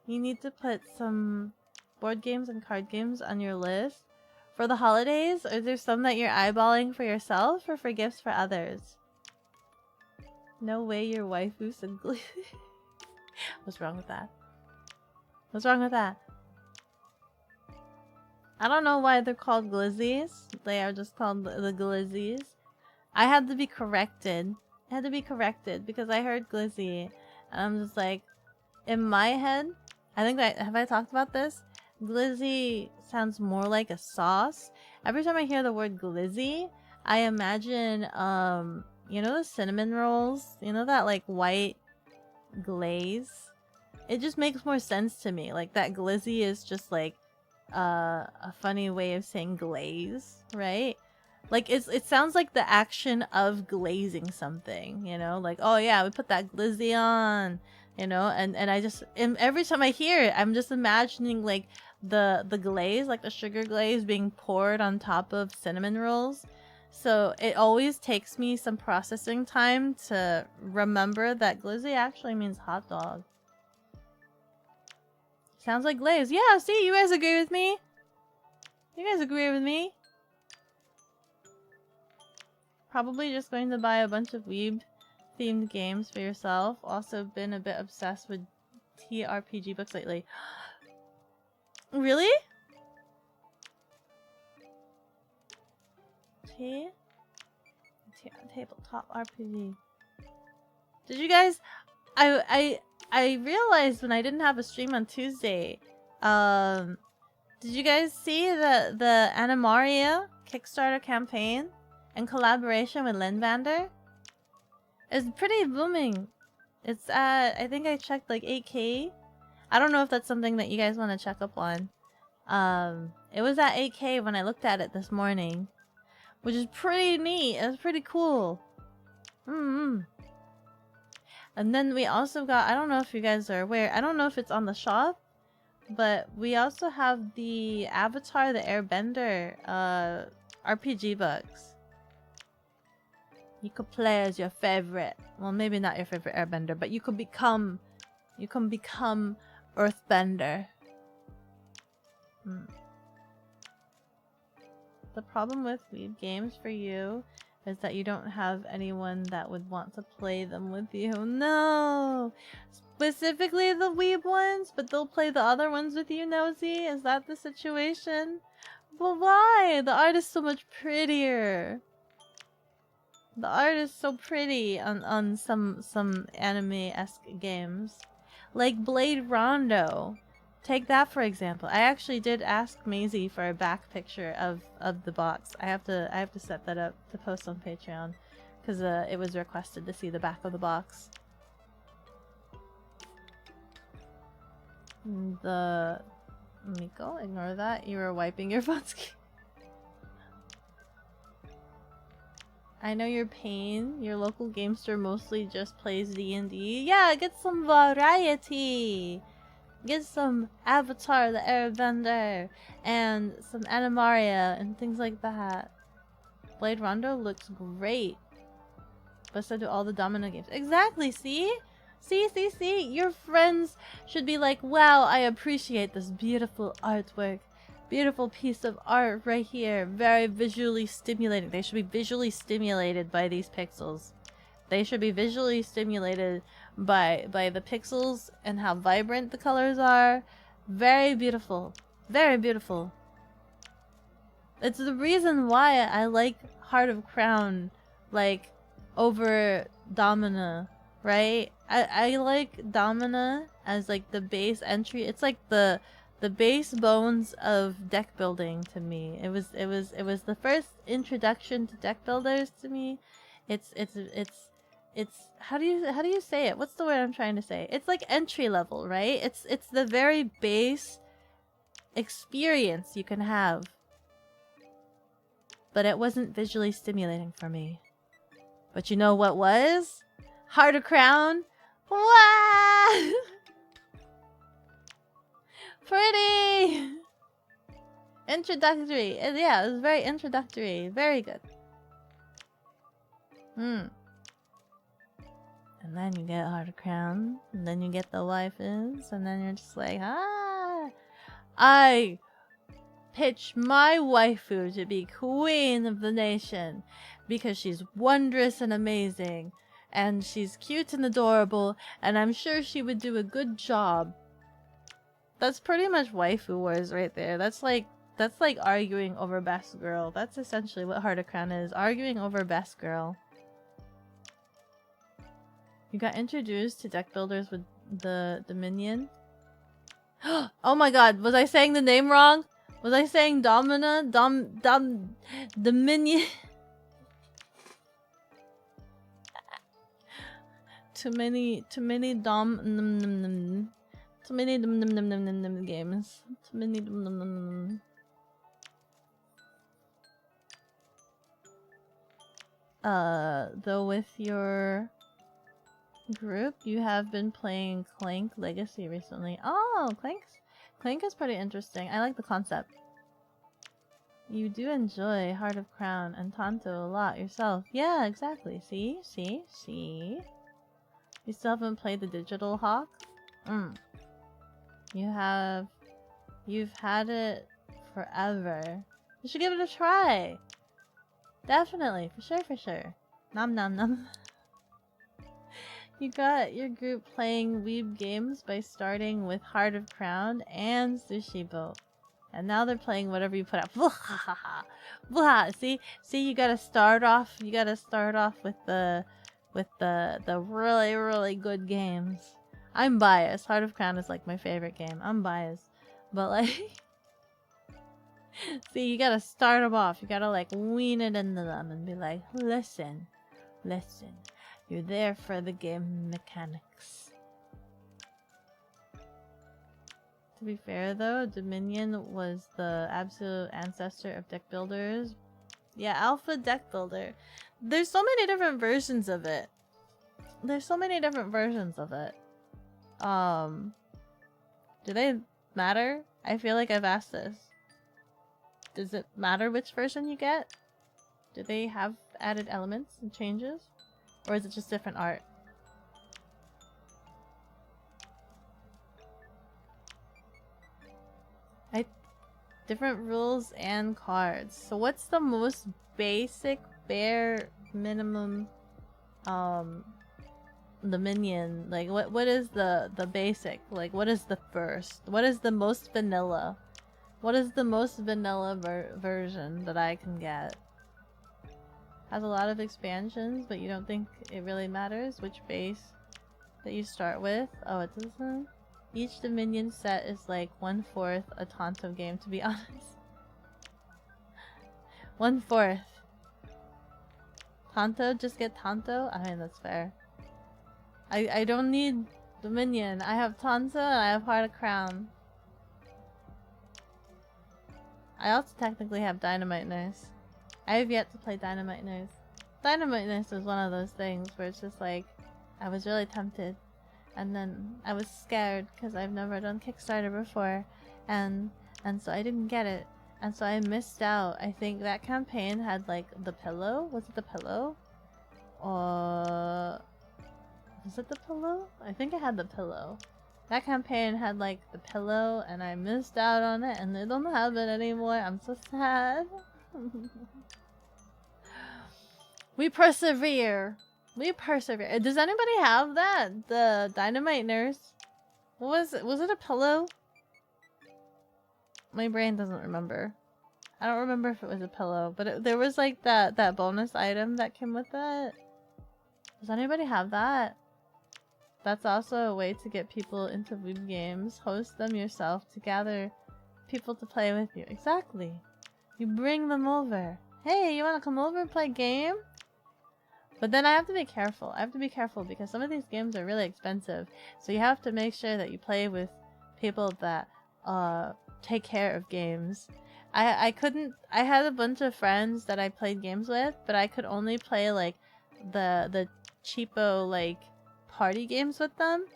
You need to put some board games and card games on your list. For the holidays, are there some that you're eyeballing for yourself or for gifts for others? No way your waifu said Glizzi. What's wrong with that? What's wrong with that? I don't know why they're called Glizzies. They are just called the Glizzies. I had to be corrected. I had to be corrected because I heard Glizzi. And I'm just like, in my head, I think that, have I talked about this? Glizzi sounds more like a sauce. Every time I hear the word Glizzi, I imagine, you know the cinnamon rolls? You know that like white glaze? It just makes more sense to me. Like that Glizzi is just like a funny way of saying glaze, right? Like it sounds like the action of glazing something, you know? Like, oh yeah, we put that Glizzi on, you know? And I just, and every time I hear it, I'm just imagining like the glaze, like the sugar glaze being poured on top of cinnamon rolls. So it always takes me some processing time to remember that Glizzi actually means hot dog. Sounds like glaze. Yeah, see, you guys agree with me? You guys agree with me? Probably just going to buy a bunch of weeb themed games for yourself. Also been a bit obsessed with TRPG books lately. Really? Tabletop RPG. Did you guys? I realized when I didn't have a stream on Tuesday. Did you guys see the Animaria Kickstarter campaign in collaboration with Linvander? It's pretty booming. It's at, I think I checked like 8K. I don't know if that's something that you guys want to check up on. It was at 8K when I looked at it this morning, which is pretty neat. It was pretty cool. And And then we also got, I don't know if you guys are aware, I don't know if it's on the shop, but we also have the Avatar the Airbender RPG books. You could play as your favorite, well, maybe not your favorite airbender, but you can become Earthbender. The problem with Weeb games for you is that you don't have anyone that would want to play them with you. No! Specifically the Weeb ones, but they'll play the other ones with you, Nosy? Is that the situation? But why? The art is so much prettier. The art is so pretty on some anime-esque games. Like Blade Rondo. Take that for example. I actually did ask Maisie for a back picture of the box. I have to set that up to post on Patreon because it was requested to see the back of the box. Miko, ignore that. You were wiping your phone screen. I know your pain. Your local game store mostly just plays D&D. Yeah, get some variety. Get some Avatar the Airbender and some Animaria and things like that. Blade Rondo looks great. But so do all the Domino games. Exactly, see? See? Your friends should be like, wow, I appreciate this beautiful artwork. Beautiful piece of art right here. Very visually stimulating. They should be visually stimulated by these pixels. They should be visually stimulated by the pixels and how vibrant the colors are. Very beautiful. Very beautiful. It's the reason why I like Heart of Crown like over Domina, right? I like Domina as like the base entry. It's like the base bones of deck building to me. It was the first introduction to deck builders to me. It's how do you say it? What's the word I'm trying to say? It's like entry level, right? It's the very base experience you can have. But it wasn't visually stimulating for me. But you know what was? Heart of Crown. Wow! Pretty! Introductory. Yeah, it was very introductory. Very good. And then you get Heart of Crown. And then you get the waifus. And then you're just like, ah! I pitch my waifu to be queen of the nation. Because she's wondrous and amazing. And she's cute and adorable. And I'm sure she would do a good job. That's pretty much waifu wars right there. That's like arguing over best girl. That's essentially what Heart of Crown is. Arguing over best girl. You got introduced to deck builders with the Dominion. Oh my god, was I saying the name wrong? Was I saying Domina? Dominion? Too many games. Too many though with your group, you have been playing Clank Legacy recently. Oh, Clank is pretty interesting. I like the concept. You do enjoy Heart of Crown and Tanto a lot yourself. Yeah, exactly. See? You still haven't played the Digital Hawk? You've had it forever. You should give it a try. Definitely, for sure. Nom nom nom. You got your group playing Weeb games by starting with Heart of Crown and Sushi Boat. And now they're playing whatever you put up. See, you gotta start off with the really, really good games. I'm biased. Heart of Crown is like my favorite game. I'm biased. But like see, you gotta start them off. You gotta like wean it into them and be like, listen. You're there for the game mechanics. To be fair though, Dominion was the absolute ancestor of deck builders. Yeah, Alpha Deck Builder. There's so many different versions of it. there's so many different versions of it. Do they matter? I feel like I've asked this. Does it matter which version you get? Do they have added elements and changes? Or is it just different art? Different rules and cards. So what's the most basic, bare minimum, the minion? Like what is the basic? Like what is the first? What is the most vanilla? What is the most vanilla version that I can get? Has a lot of expansions, but you don't think it really matters which base that you start with? Oh, it doesn't? Each Dominion set is like 1/4 a Tonto game, to be honest. 1/4. Tonto? Just get Tonto? I mean, that's fair. I don't need Dominion. I have Tonto and I have Heart of Crown. I also technically have Dynamite Nurse. I have yet to play Dynamite Nurse. Dynamite Nurse is one of those things where it's just like, I was really tempted. And then I was scared because I've never done Kickstarter before. And so I didn't get it. And so I missed out. I think that campaign had like the pillow. Was it the pillow? Or was it the pillow? I think it had the pillow. That campaign had like the pillow and I missed out on it and they don't have it anymore. I'm so sad. We persevere. We persevere. Does anybody have that? The Dynamite Nurse? What was it? Was it a pillow? My brain doesn't remember. I don't remember if it was a pillow, but there was like that bonus item that came with it. Does anybody have that? That's also a way to get people into video games. Host them yourself to gather people to play with you. Exactly. You bring them over. Hey, you want to come over and play a game? But then I have to be careful. I have to be careful because some of these games are really expensive. So you have to make sure that you play with people that take care of games. I had a bunch of friends that I played games with, but I could only play like the cheapo like party games with them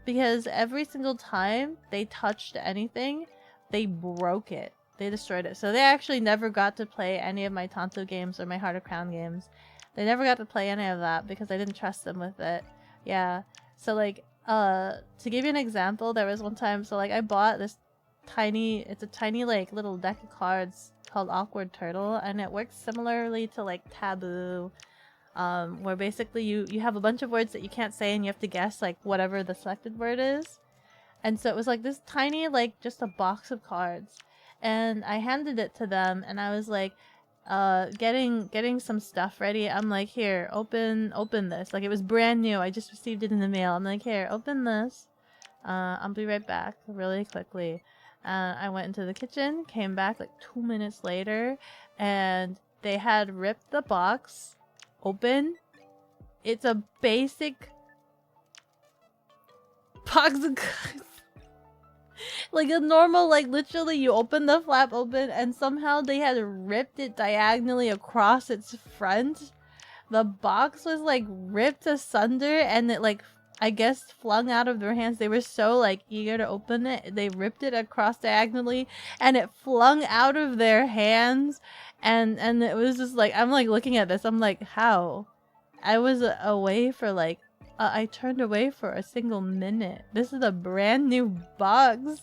because every single time they touched anything, they broke it. They destroyed it. So they actually never got to play any of my Tonto games or my Heart of Crown games. They never got to play any of that because I didn't trust them with it. Yeah. So like, to give you an example, there was one time, so like I bought this it's a tiny like little deck of cards called Awkward Turtle, and it works similarly to like Taboo, where basically you have a bunch of words that you can't say and you have to guess like whatever the selected word is. And so it was like this tiny, like just a box of cards. And I handed it to them and I was like, getting some stuff ready. I'm like, here, open this. Like it was brand new. I just received it in the mail. I'm like, here, open this. I'll be right back really quickly. I went into the kitchen, came back like 2 minutes later, and they had ripped the box open. It's a basic box of cards. Like a normal, like literally you open the flap open and somehow they had ripped it diagonally across its front. The box was like ripped asunder and it like, I guess, flung out of their hands. They were so like eager to open it. They ripped it across diagonally and it flung out of their hands. And it was just like, I'm like looking at this. I'm like, how? I was away for like, I turned away for a single minute. This is a brand new box.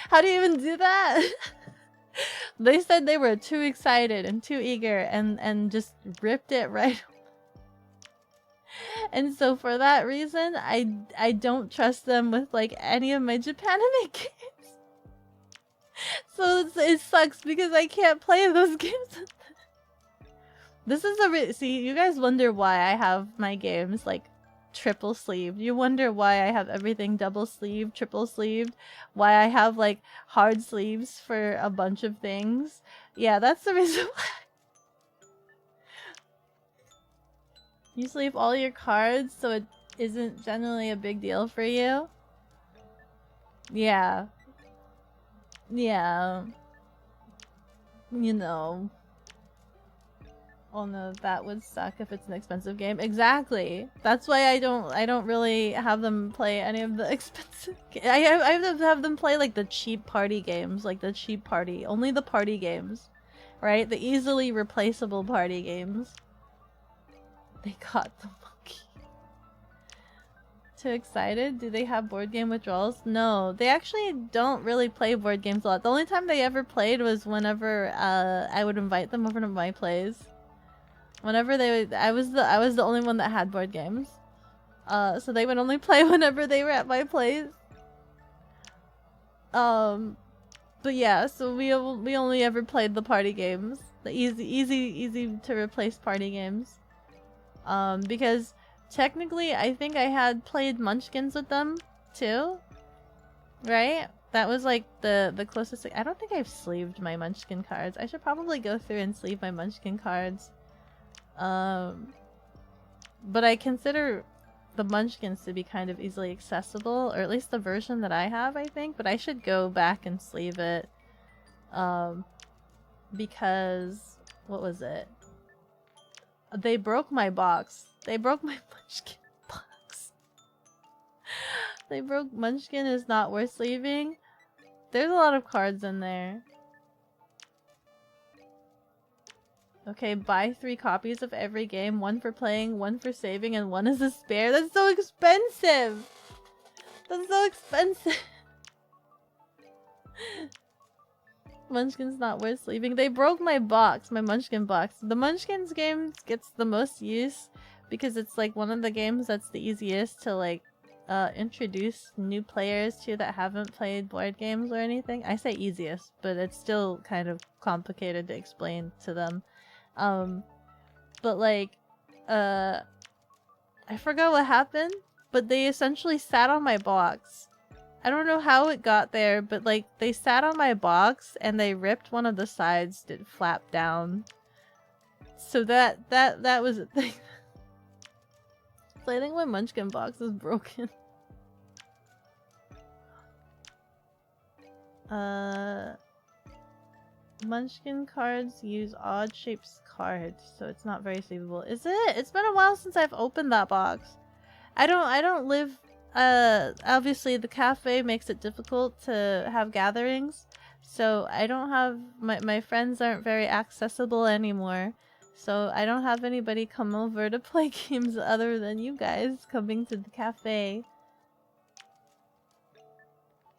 How do you even do that? They said they were too excited and too eager and just ripped it right. And so for that reason, I don't trust them with like any of my Japanime games. So it sucks because I can't play those games with them. This is see, you guys wonder why I have my games like triple sleeved. You wonder why I have everything double sleeved, triple sleeved, why I have like hard sleeves for a bunch of things. Yeah, that's the reason why. You sleeve all your cards so it isn't generally a big deal for you? Yeah. Yeah. You know. Oh no, that would suck if it's an expensive game. Exactly. That's why I don't really have them play any of the expensive I have to have them play like the cheap party games, like the cheap party. Only the party games. Right? The easily replaceable party games. They got the monkey. Too excited? Do they have board game withdrawals? No, they actually don't really play board games a lot. The only time they ever played was whenever I would invite them over to my place. Whenever they would, I was the only one that had board games. So they would only play whenever they were at my place. But yeah, so we only ever played the party games, the easy to replace party games. Because technically, I think I had played Munchkins with them too, right? That was like the closest. I don't think I've sleeved my Munchkin cards. I should probably go through and sleeve my Munchkin cards. But I consider the Munchkins to be kind of easily accessible, or at least the version that I have, I think. But I should go back and sleeve it, because what was it? They broke my box. They broke my Munchkin box. They broke Munchkin is not worth sleeving. There's a lot of cards in there. Okay, buy 3 copies of every game. 1 for playing, 1 for saving, and 1 is a spare. That's so expensive! That's so expensive! Munchkin's not worth sleeving. They broke my box, my Munchkin box. The Munchkins game gets the most use because it's like one of the games that's the easiest to like introduce new players to that haven't played board games or anything. I say easiest, but it's still kind of complicated to explain to them. But like, I forgot what happened, but they essentially sat on my box. I don't know how it got there, but like they sat on my box and they ripped one of the sides that flapped down. So that was a thing. So I think my Munchkin box is broken. Munchkin cards use odd shaped cards, so it's not very sleevable. Is it? It's been a while since I've opened that box. I don't live. Obviously the cafe makes it difficult to have gatherings, so I don't have my friends aren't very accessible anymore. So I don't have anybody come over to play games other than you guys coming to the cafe.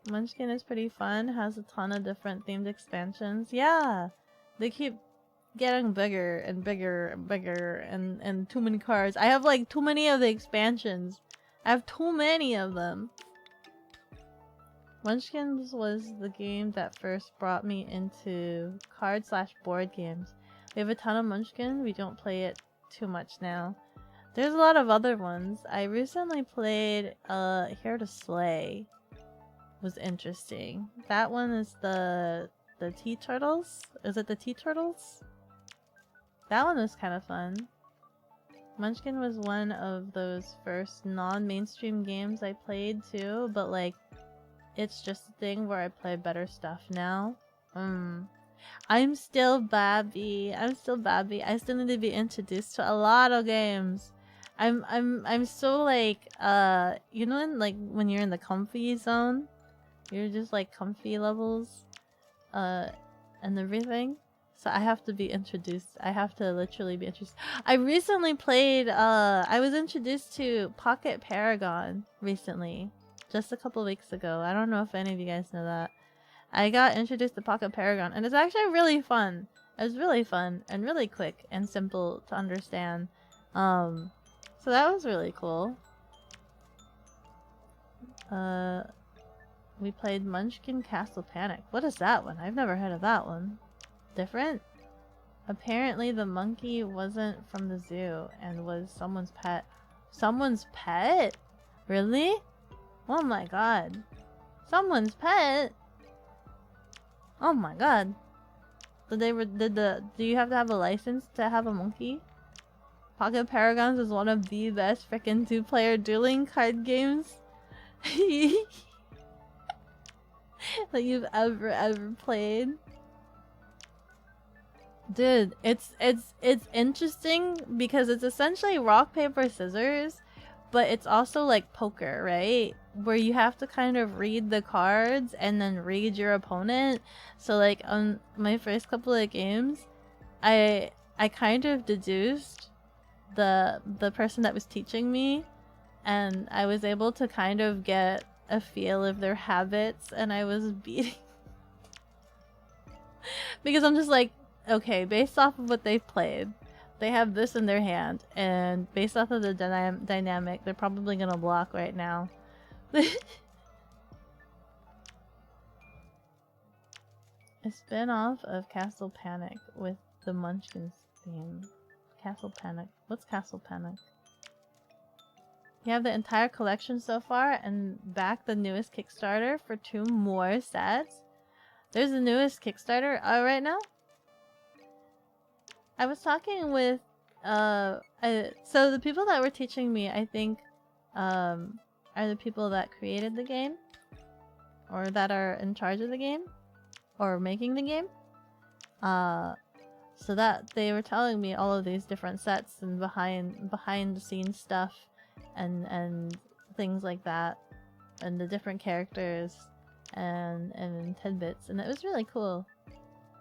Munchkin is pretty fun, has a ton of different themed expansions. Yeah! They keep getting bigger and bigger and bigger and too many cards. I have like too many of the expansions. I have too many of them. Munchkins was the game that first brought me into card/board games. We have a ton of Munchkin. We don't play it too much now. There's a lot of other ones. I recently played Here to Slay. Was interesting. That one is the Tea Turtles? Is it the Tea Turtles? That one was kind of fun. Munchkin was one of those first non-mainstream games I played too, but like it's just a thing where I play better stuff now. I'm still Babby. I'm still Babby. I still need to be introduced to a lot of games. I'm so like you know, in, like when you're in the comfy zone, you're just like comfy levels and everything. So I have to be introduced. I have to literally be introduced. I recently played I was introduced to Pocket Paragon recently. Just a couple weeks ago. I don't know if any of you guys know that. I got introduced to Pocket Paragon and it's actually really fun. It was really fun and really quick and simple to understand. So that was really cool. We played Munchkin Castle Panic. What is that one? I've never heard of that one. Different? Apparently the monkey wasn't from the zoo and was someone's pet. Someone's pet? Really? Oh my god. Someone's pet? Oh my god. Do you have to have a license to have a monkey? Pocket Paragons is one of the best frickin' 2-player dueling card games that you've ever played. Dude, it's interesting because it's essentially rock, paper, scissors, but it's also like poker, right? Where you have to kind of read the cards and then read your opponent. So like on my first couple of games, I kind of deduced the person that was teaching me, and I was able to kind of get a feel of their habits, and I was beating because I'm just like, okay, based off of what they've played, they have this in their hand, and based off of the dynamic, they're probably gonna block right now. A spin-off of Castle Panic with the Munchkins theme. Castle Panic. What's Castle Panic? You have the entire collection so far, and back the newest Kickstarter for 2 more sets. There's the newest Kickstarter right now. I was talking with so the people that were teaching me, I think, are the people that created the game, or that are in charge of the game, or making the game. So that they were telling me all of these different sets and behind the scenes stuff, and things like that, and the different characters and tidbits, and it was really cool.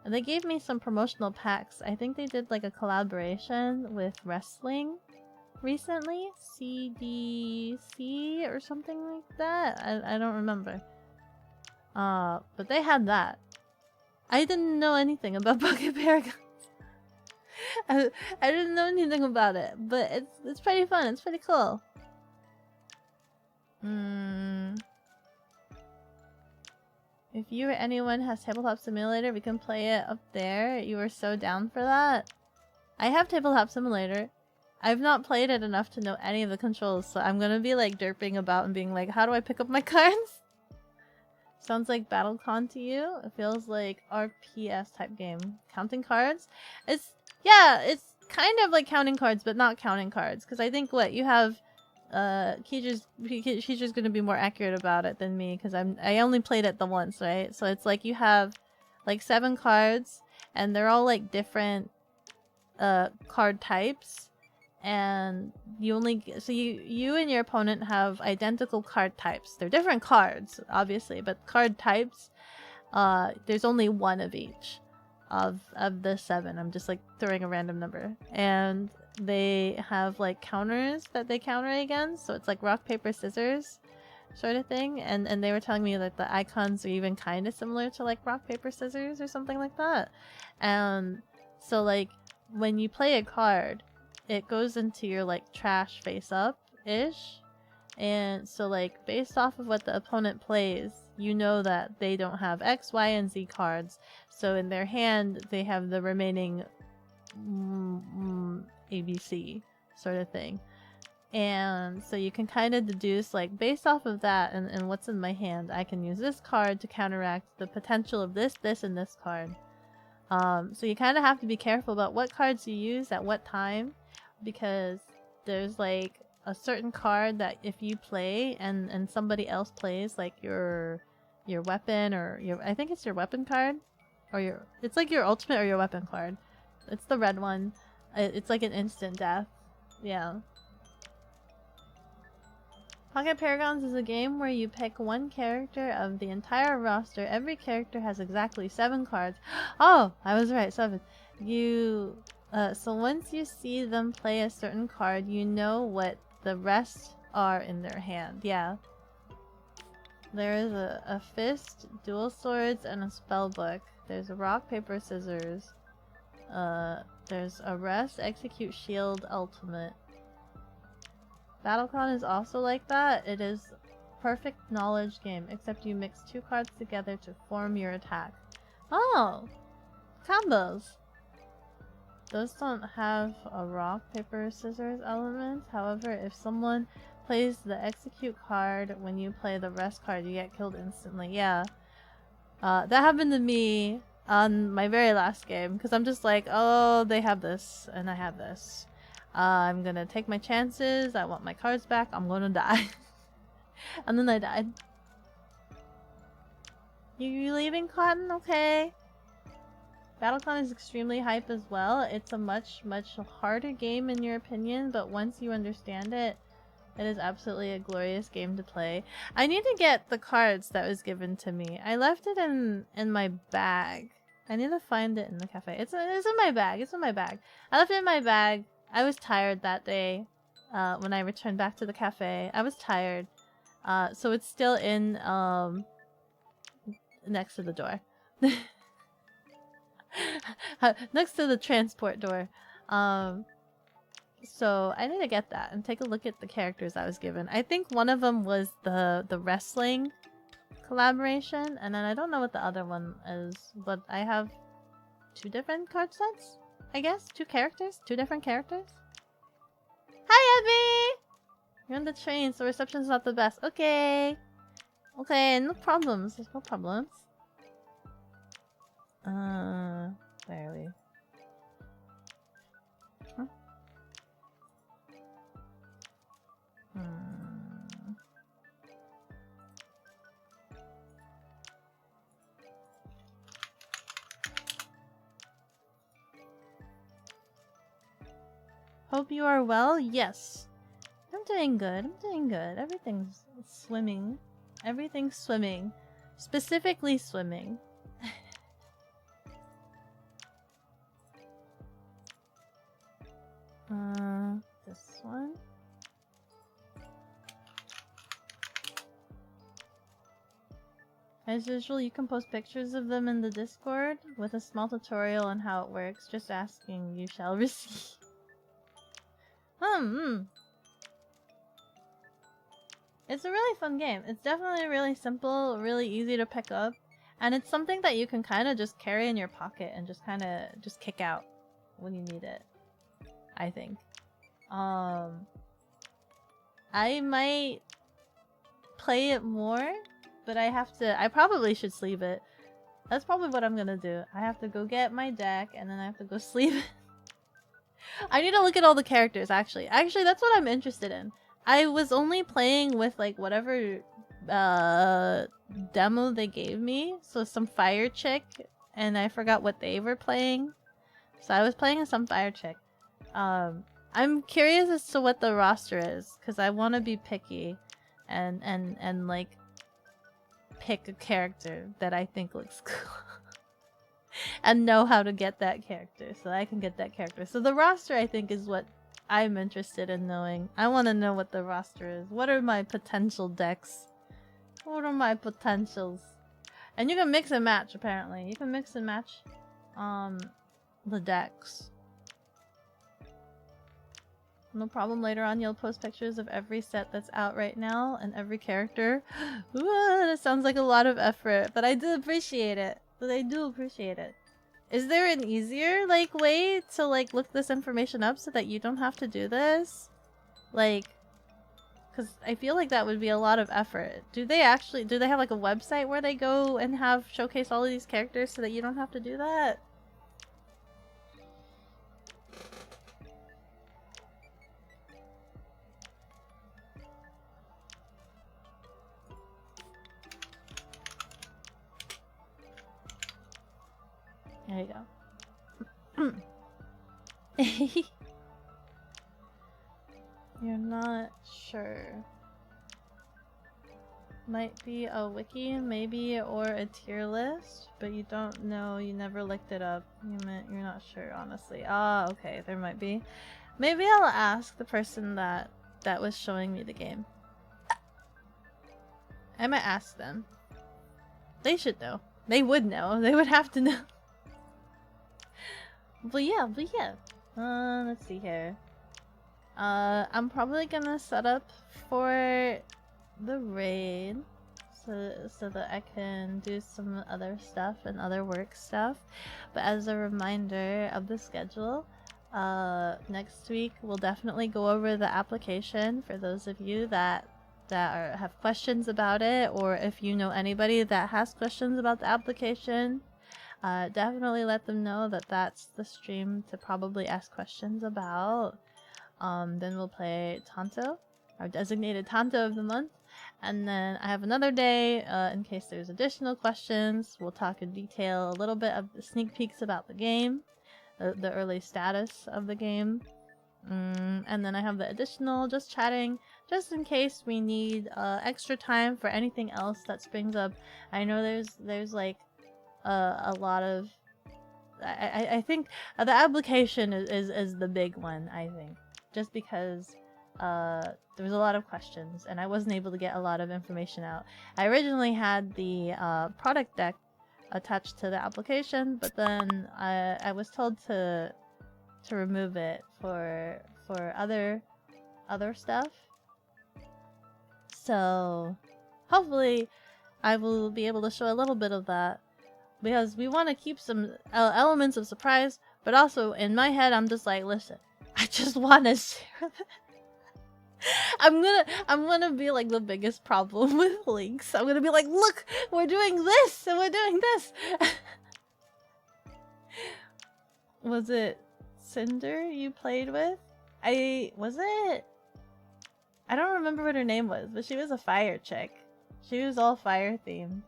And they gave me some promotional packs. I think they did like a collaboration with wrestling recently, CDC or something like that. I don't remember. But they had that. I didn't know anything about Pocket Paragons. I didn't know anything about it, but it's pretty fun. It's pretty cool. If you or anyone has Tabletop Simulator, we can play it up there. You were so down for that. I have Tabletop Simulator. I've not played it enough to know any of the controls, so I'm gonna be like derping about and being like, how do I pick up my cards? Sounds like BattleCon to you? It feels like RPS type game. Counting cards? Yeah, it's kind of like counting cards, but not counting cards. Because I think what you have, Kiju's gonna be more accurate about it than me, because I only played it the once, right? So it's like you have like 7 cards, and they're all like different card types, and you and your opponent have identical card types. They're different cards, obviously, but card types, there's only 1 of each of the 7. I'm just like throwing a random number, and they have like counters that they counter against, so it's like rock paper scissors sort of thing, and they were telling me that the icons are even kind of similar to like rock paper scissors or something like that. And so like when you play a card, it goes into your like trash face up ish, and so like based off of what the opponent plays, you know that they don't have X, Y, and Z cards, so in their hand they have the remaining ABC sort of thing. And so you can kind of deduce, like, based off of that and what's in my hand, I can use this card to counteract the potential of this, and this card. So you kind of have to be careful about what cards you use at what time, because there's like a certain card that if you play and somebody else plays like your weapon, or I think it's your weapon card, or it's like your ultimate or your weapon card. It's the red one. It's like an instant death. Yeah. Pocket Paragons is a game where you pick 1 character of the entire roster. Every character has exactly 7 cards. Oh, I was right, 7. So once you see them play a certain card, you know what the rest are in their hand. Yeah. There is a fist, dual swords, and a spell book. There's a rock, paper, scissors. There's arrest, execute, shield, ultimate. BattleCon is also like that. It is perfect knowledge game, except you mix 2 cards together to form your attack. Oh! Combos! Those don't have a rock, paper, scissors element. However, if someone plays the execute card when you play the rest card, you get killed instantly. Yeah. That happened to me on my very last game, because I'm just like, oh, they have this, and I have this. I'm gonna take my chances, I want my cards back, I'm gonna die. And then I died. You leaving, Cotton? Okay. BattleCon is extremely hype as well. It's a much harder game in your opinion, but once you understand it, it is absolutely a glorious game to play. I need to get the cards that was given to me. I left it in my bag. I need to find it in the cafe. It's in my bag. It's in my bag. I left it in my bag. I was tired that day when I returned back to the cafe. I was tired. So it's still in next to the door. Next to the transport door. So I need to get that and take a look at the characters I was given. I think one of them was the wrestling collaboration, and then I don't know what the other one is, but I have 2 different card sets, I guess? 2 characters? 2 different characters? Hi, Abby! You're on the train, so reception's not the best. Okay. Okay, no problems. There's no problems. Where are we? Huh? Hope you are well. Yes. I'm doing good. I'm doing good. Everything's swimming. Everything's swimming. Specifically swimming. This one. As usual, you can post pictures of them in the Discord with a small tutorial on how it works. Just asking, you shall receive. It's a really fun game. It's definitely really simple, really easy to pick up, and it's something that you can kind of just carry in your pocket and just kind of just kick out when you need it, I think. I might play it more, but I probably should sleeve it. That's probably what I'm gonna do. I have to go get my deck and then I have to go sleeve it. I need to look at all the characters, actually. Actually, that's what I'm interested in. I was only playing with, like, whatever demo they gave me. So some fire chick, and I forgot what they were playing. So I was playing as some fire chick. I'm curious as to what the roster is, because I want to be picky and like pick a character that I think looks cool. And know how to get that character so I can get that character. So the roster, I think, is what I'm interested in knowing. I want to know what the roster is. What are my potential decks? What are my potentials? And you can mix and match, apparently. You can mix and match the decks. No problem, later on you'll post pictures of every set that's out right now and every character. Ooh, that sounds like a lot of effort, but I do appreciate it. Is there an easier, like, way to, like, look this information up so that you don't have to do this? Like, because I feel like that would be a lot of effort. Do they have, like, a website where they go and have showcase all of these characters so that you don't have to do that? There you go. You're not sure. Might be a wiki, maybe, or a tier list, but you don't know, you never looked it up. You're not sure, honestly. Ah, okay, there might be. Maybe I'll ask the person that was showing me the game. I might ask them. They should know. They would know. They would have to know. But yeah. Let's see here. I'm probably gonna set up for the raid so that I can do some other stuff and other work stuff. But as a reminder of the schedule, next week we'll definitely go over the application for those of you that have questions about it, or if you know anybody that has questions about the application. Definitely let them know that that's the stream to probably ask questions about. Then we'll play Tanto, our designated Tanto of the month. And then I have another day in case there's additional questions. We'll talk in detail a little bit of the sneak peeks about the game, the early status of the game. And then I have the additional just chatting, just in case we need extra time for anything else that springs up. I know there's like a lot of I think the application is the big one, I think, just because there was a lot of questions and I wasn't able to get a lot of information out. I originally had the product deck attached to the application, but then I was told to remove it for other stuff. So hopefully I will be able to show a little bit of that, because we want to keep some elements of surprise, but also in my head I'm just like, listen, I just want to share I'm gonna be like the biggest problem with leaks. I'm gonna be like, look, we're doing this and we're doing this. Was it Cinder you played with? I don't remember what her name was, but she was a fire chick. She was all fire themed.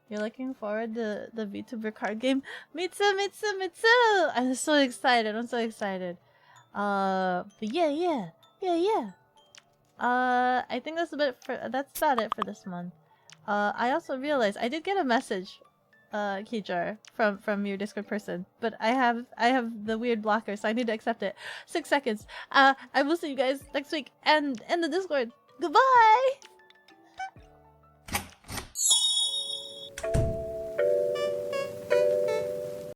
You're looking forward to the VTuber card game? Me too, me too, me too! I'm so excited, I'm so excited. But yeah. I think that's about it for this month. I also realized I did get a message, Kijar, from your Discord person, but I have the weird blocker, so I need to accept it. 6 seconds. I will see you guys next week and in the Discord. Goodbye!